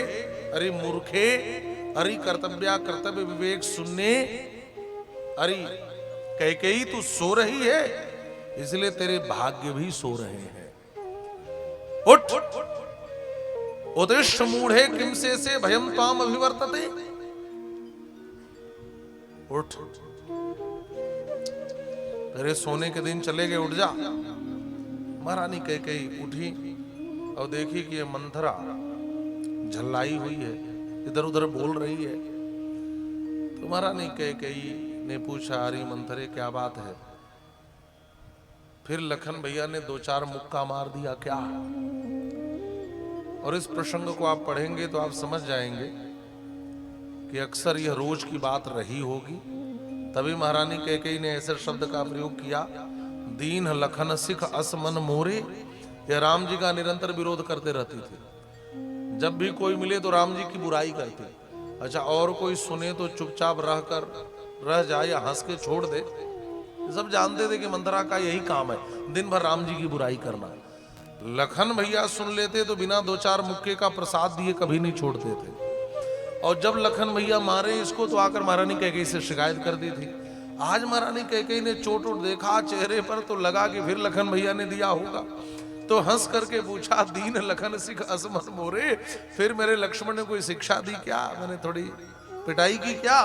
अरे मूर्खे, अरे कर्तव्या कर्तव्य विवेक सुनने, अरे कैकेयी तू सो रही है, इसलिए तेरे भाग्य भी सो रहे हैं। उठ, उदिष्ट मूढ़े किमसे से भयम त्वाम अभिवर्तते। उठ, तेरे सोने के दिन चले गए, उठ जा। महारानी कैकेयी उठी और देखी कि ये मंथरा झल्लाई हुई है, इधर उधर बोल रही है। तो महारानी कैकेयी ने पूछा, अरे मंथरे क्या बात है? फिर लखन भैया ने दो चार मुक्का मार दिया क्या? और इस प्रसंग को आप पढ़ेंगे तो आप समझ जाएंगे कि अक्सर यह रोज की बात रही होगी। तभी महारानी कैकेयी ने ऐसे शब्द का प्रयोग किया, दीन लखन सिख असमन मोरे। यह राम जी का निरंतर विरोध करते रहती थी। जब भी कोई मिले तो राम जी की बुराई करती। अच्छा, और कोई सुने तो चुपचाप रह जाए या हंस के छोड़ दे। सब जानते थे कि मंथरा का यही काम है, दिन भर राम जी की बुराई करना। लखन भैया सुन लेते तो बिना दो चार मुक्के का प्रसाद दिए कभी नहीं छोड़ते थे। और जब लखन भैया मारे इसको तो आकर महारानी कैकेयी से शिकायत कर दी थी। आज महारानी कैकेयी ने चोट देखा चेहरे पर तो लगा कि फिर लखन भैया ने दिया होगा, तो हंस करके पूछा, दीन लखन सिख असमन मोरे, फिर मेरे लक्ष्मण ने कोई शिक्षा दी क्या? मैंने थोड़ी पिटाई की क्या?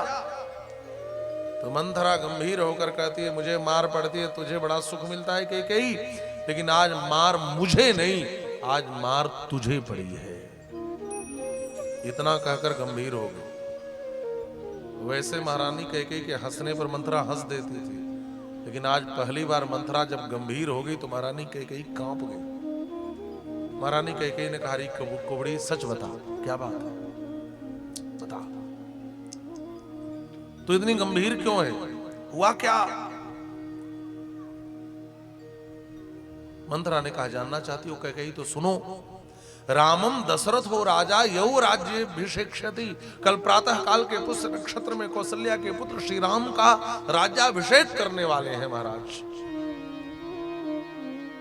तो मंथरा गंभीर होकर कहती है, मुझे मार पड़ती है, तुझे बड़ा सुख मिलता है कैकेयी, लेकिन आज मार मुझे नहीं, आज मार तुझे पड़ी है। इतना कहकर गंभीर हो गई। वैसे महारानी कैकेयी के हंसने पर मंथरा हंस देती थी, लेकिन आज पहली बार मंथरा जब गंभीर हो गई तो महारानी कैकेयी कांप गई। महारानी कैकेयी ने कहा, कुबड़ी सच बता, क्या बात है, बता, तू इतनी गंभीर क्यों है, हुआ क्या? मंथरा ने कहा, जानना चाहती हो कैकेयी तो सुनो। रामम दशरथ हो राजा यौ राज्याभिषेक्षति। कल प्रातः काल के पुष्य नक्षत्र में कौशल्या के पुत्र श्री राम का राज्याभिषेक करने वाले हैं महाराज।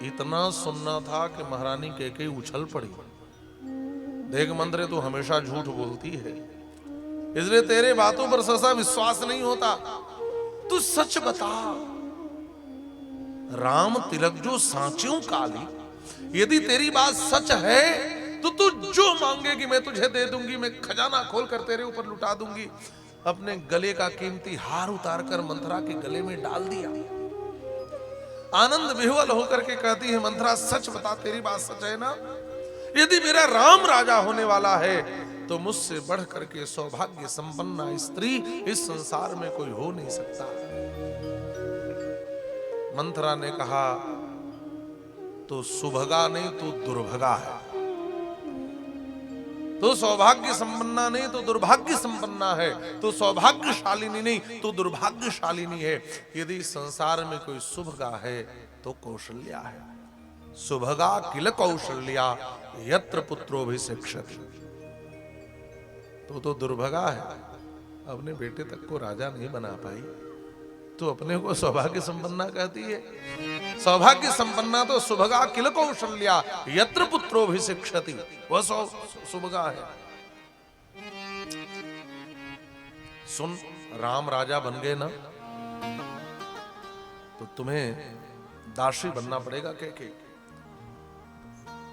इतना सुनना था कि महारानी कैकेयी उछल पड़ी। देख मंथरे, तू हमेशा झूठ बोलती है, इसलिए तेरे बातों पर सहसा विश्वास नहीं होता। तू सच बता, राम तिलक जो सांच्यों काली, यदि तेरी बात सच है तो तू जो मांगेगी मैं तुझे दे दूंगी, मैं खजाना खोल कर तेरे ऊपर लुटा दूंगी। अपने गले का कीमती हार उतारकर मंथरा के गले में डाल दिया। आनंद विह्वल होकर के कहती है, मंथरा सच बता, तेरी बात सच है ना? यदि मेरा राम राजा होने वाला है तो मुझसे बढ़ करके सौभाग्य संपन्न स्त्री इस संसार में कोई हो नहीं सकता। मंथरा ने कहा, तो सुभगा नहीं तो दुर्भगा है, तो सौभाग्य संपन्ना नहीं तो दुर्भाग्य संपन्ना है, तो सौभाग्यशालिनी नहीं तो दुर्भाग्यशालिनी है। यदि संसार में कोई सुभगा है तो कौशल्या है। सुभगा किल कौशल्या यत्र पुत्रोभिषिक्षति। तो दुर्भगा है, अपने बेटे तक को राजा नहीं बना पाई, तो अपने को सौभाग्य संपन्ना कहती है। सौभाग्य संपन्ना तो सुभगा किल कौशल्या यत्र पुत्रोभिषिक्षति, वह सुभगा है। सुन, राम राजा बन गए ना तो तुम्हें दासी बनना पड़ेगा। के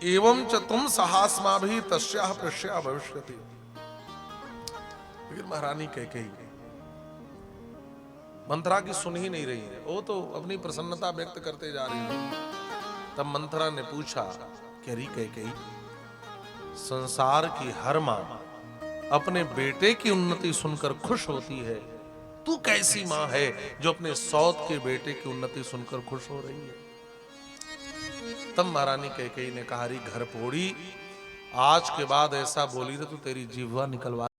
एवं च तुम सहास्मा भी तस्याह प्रश्या भविष्यति। फिर महारानी कैकेयी मंथरा की सुन ही नहीं रही है, वो तो अपनी प्रसन्नता व्यक्त करते जा रही है। तब मंथरा ने पूछा, कह कैकेयी, संसार की हर मां अपने बेटे की उन्नति सुनकर खुश होती है, तू कैसी मां है जो अपने सौत के बेटे की उन्नति सुनकर खुश हो रही है? तब महारानी कैकेयी ने कहा, घर पोड़ी, आज के बाद ऐसा बोली तो तू तेरी जीवा निकलवा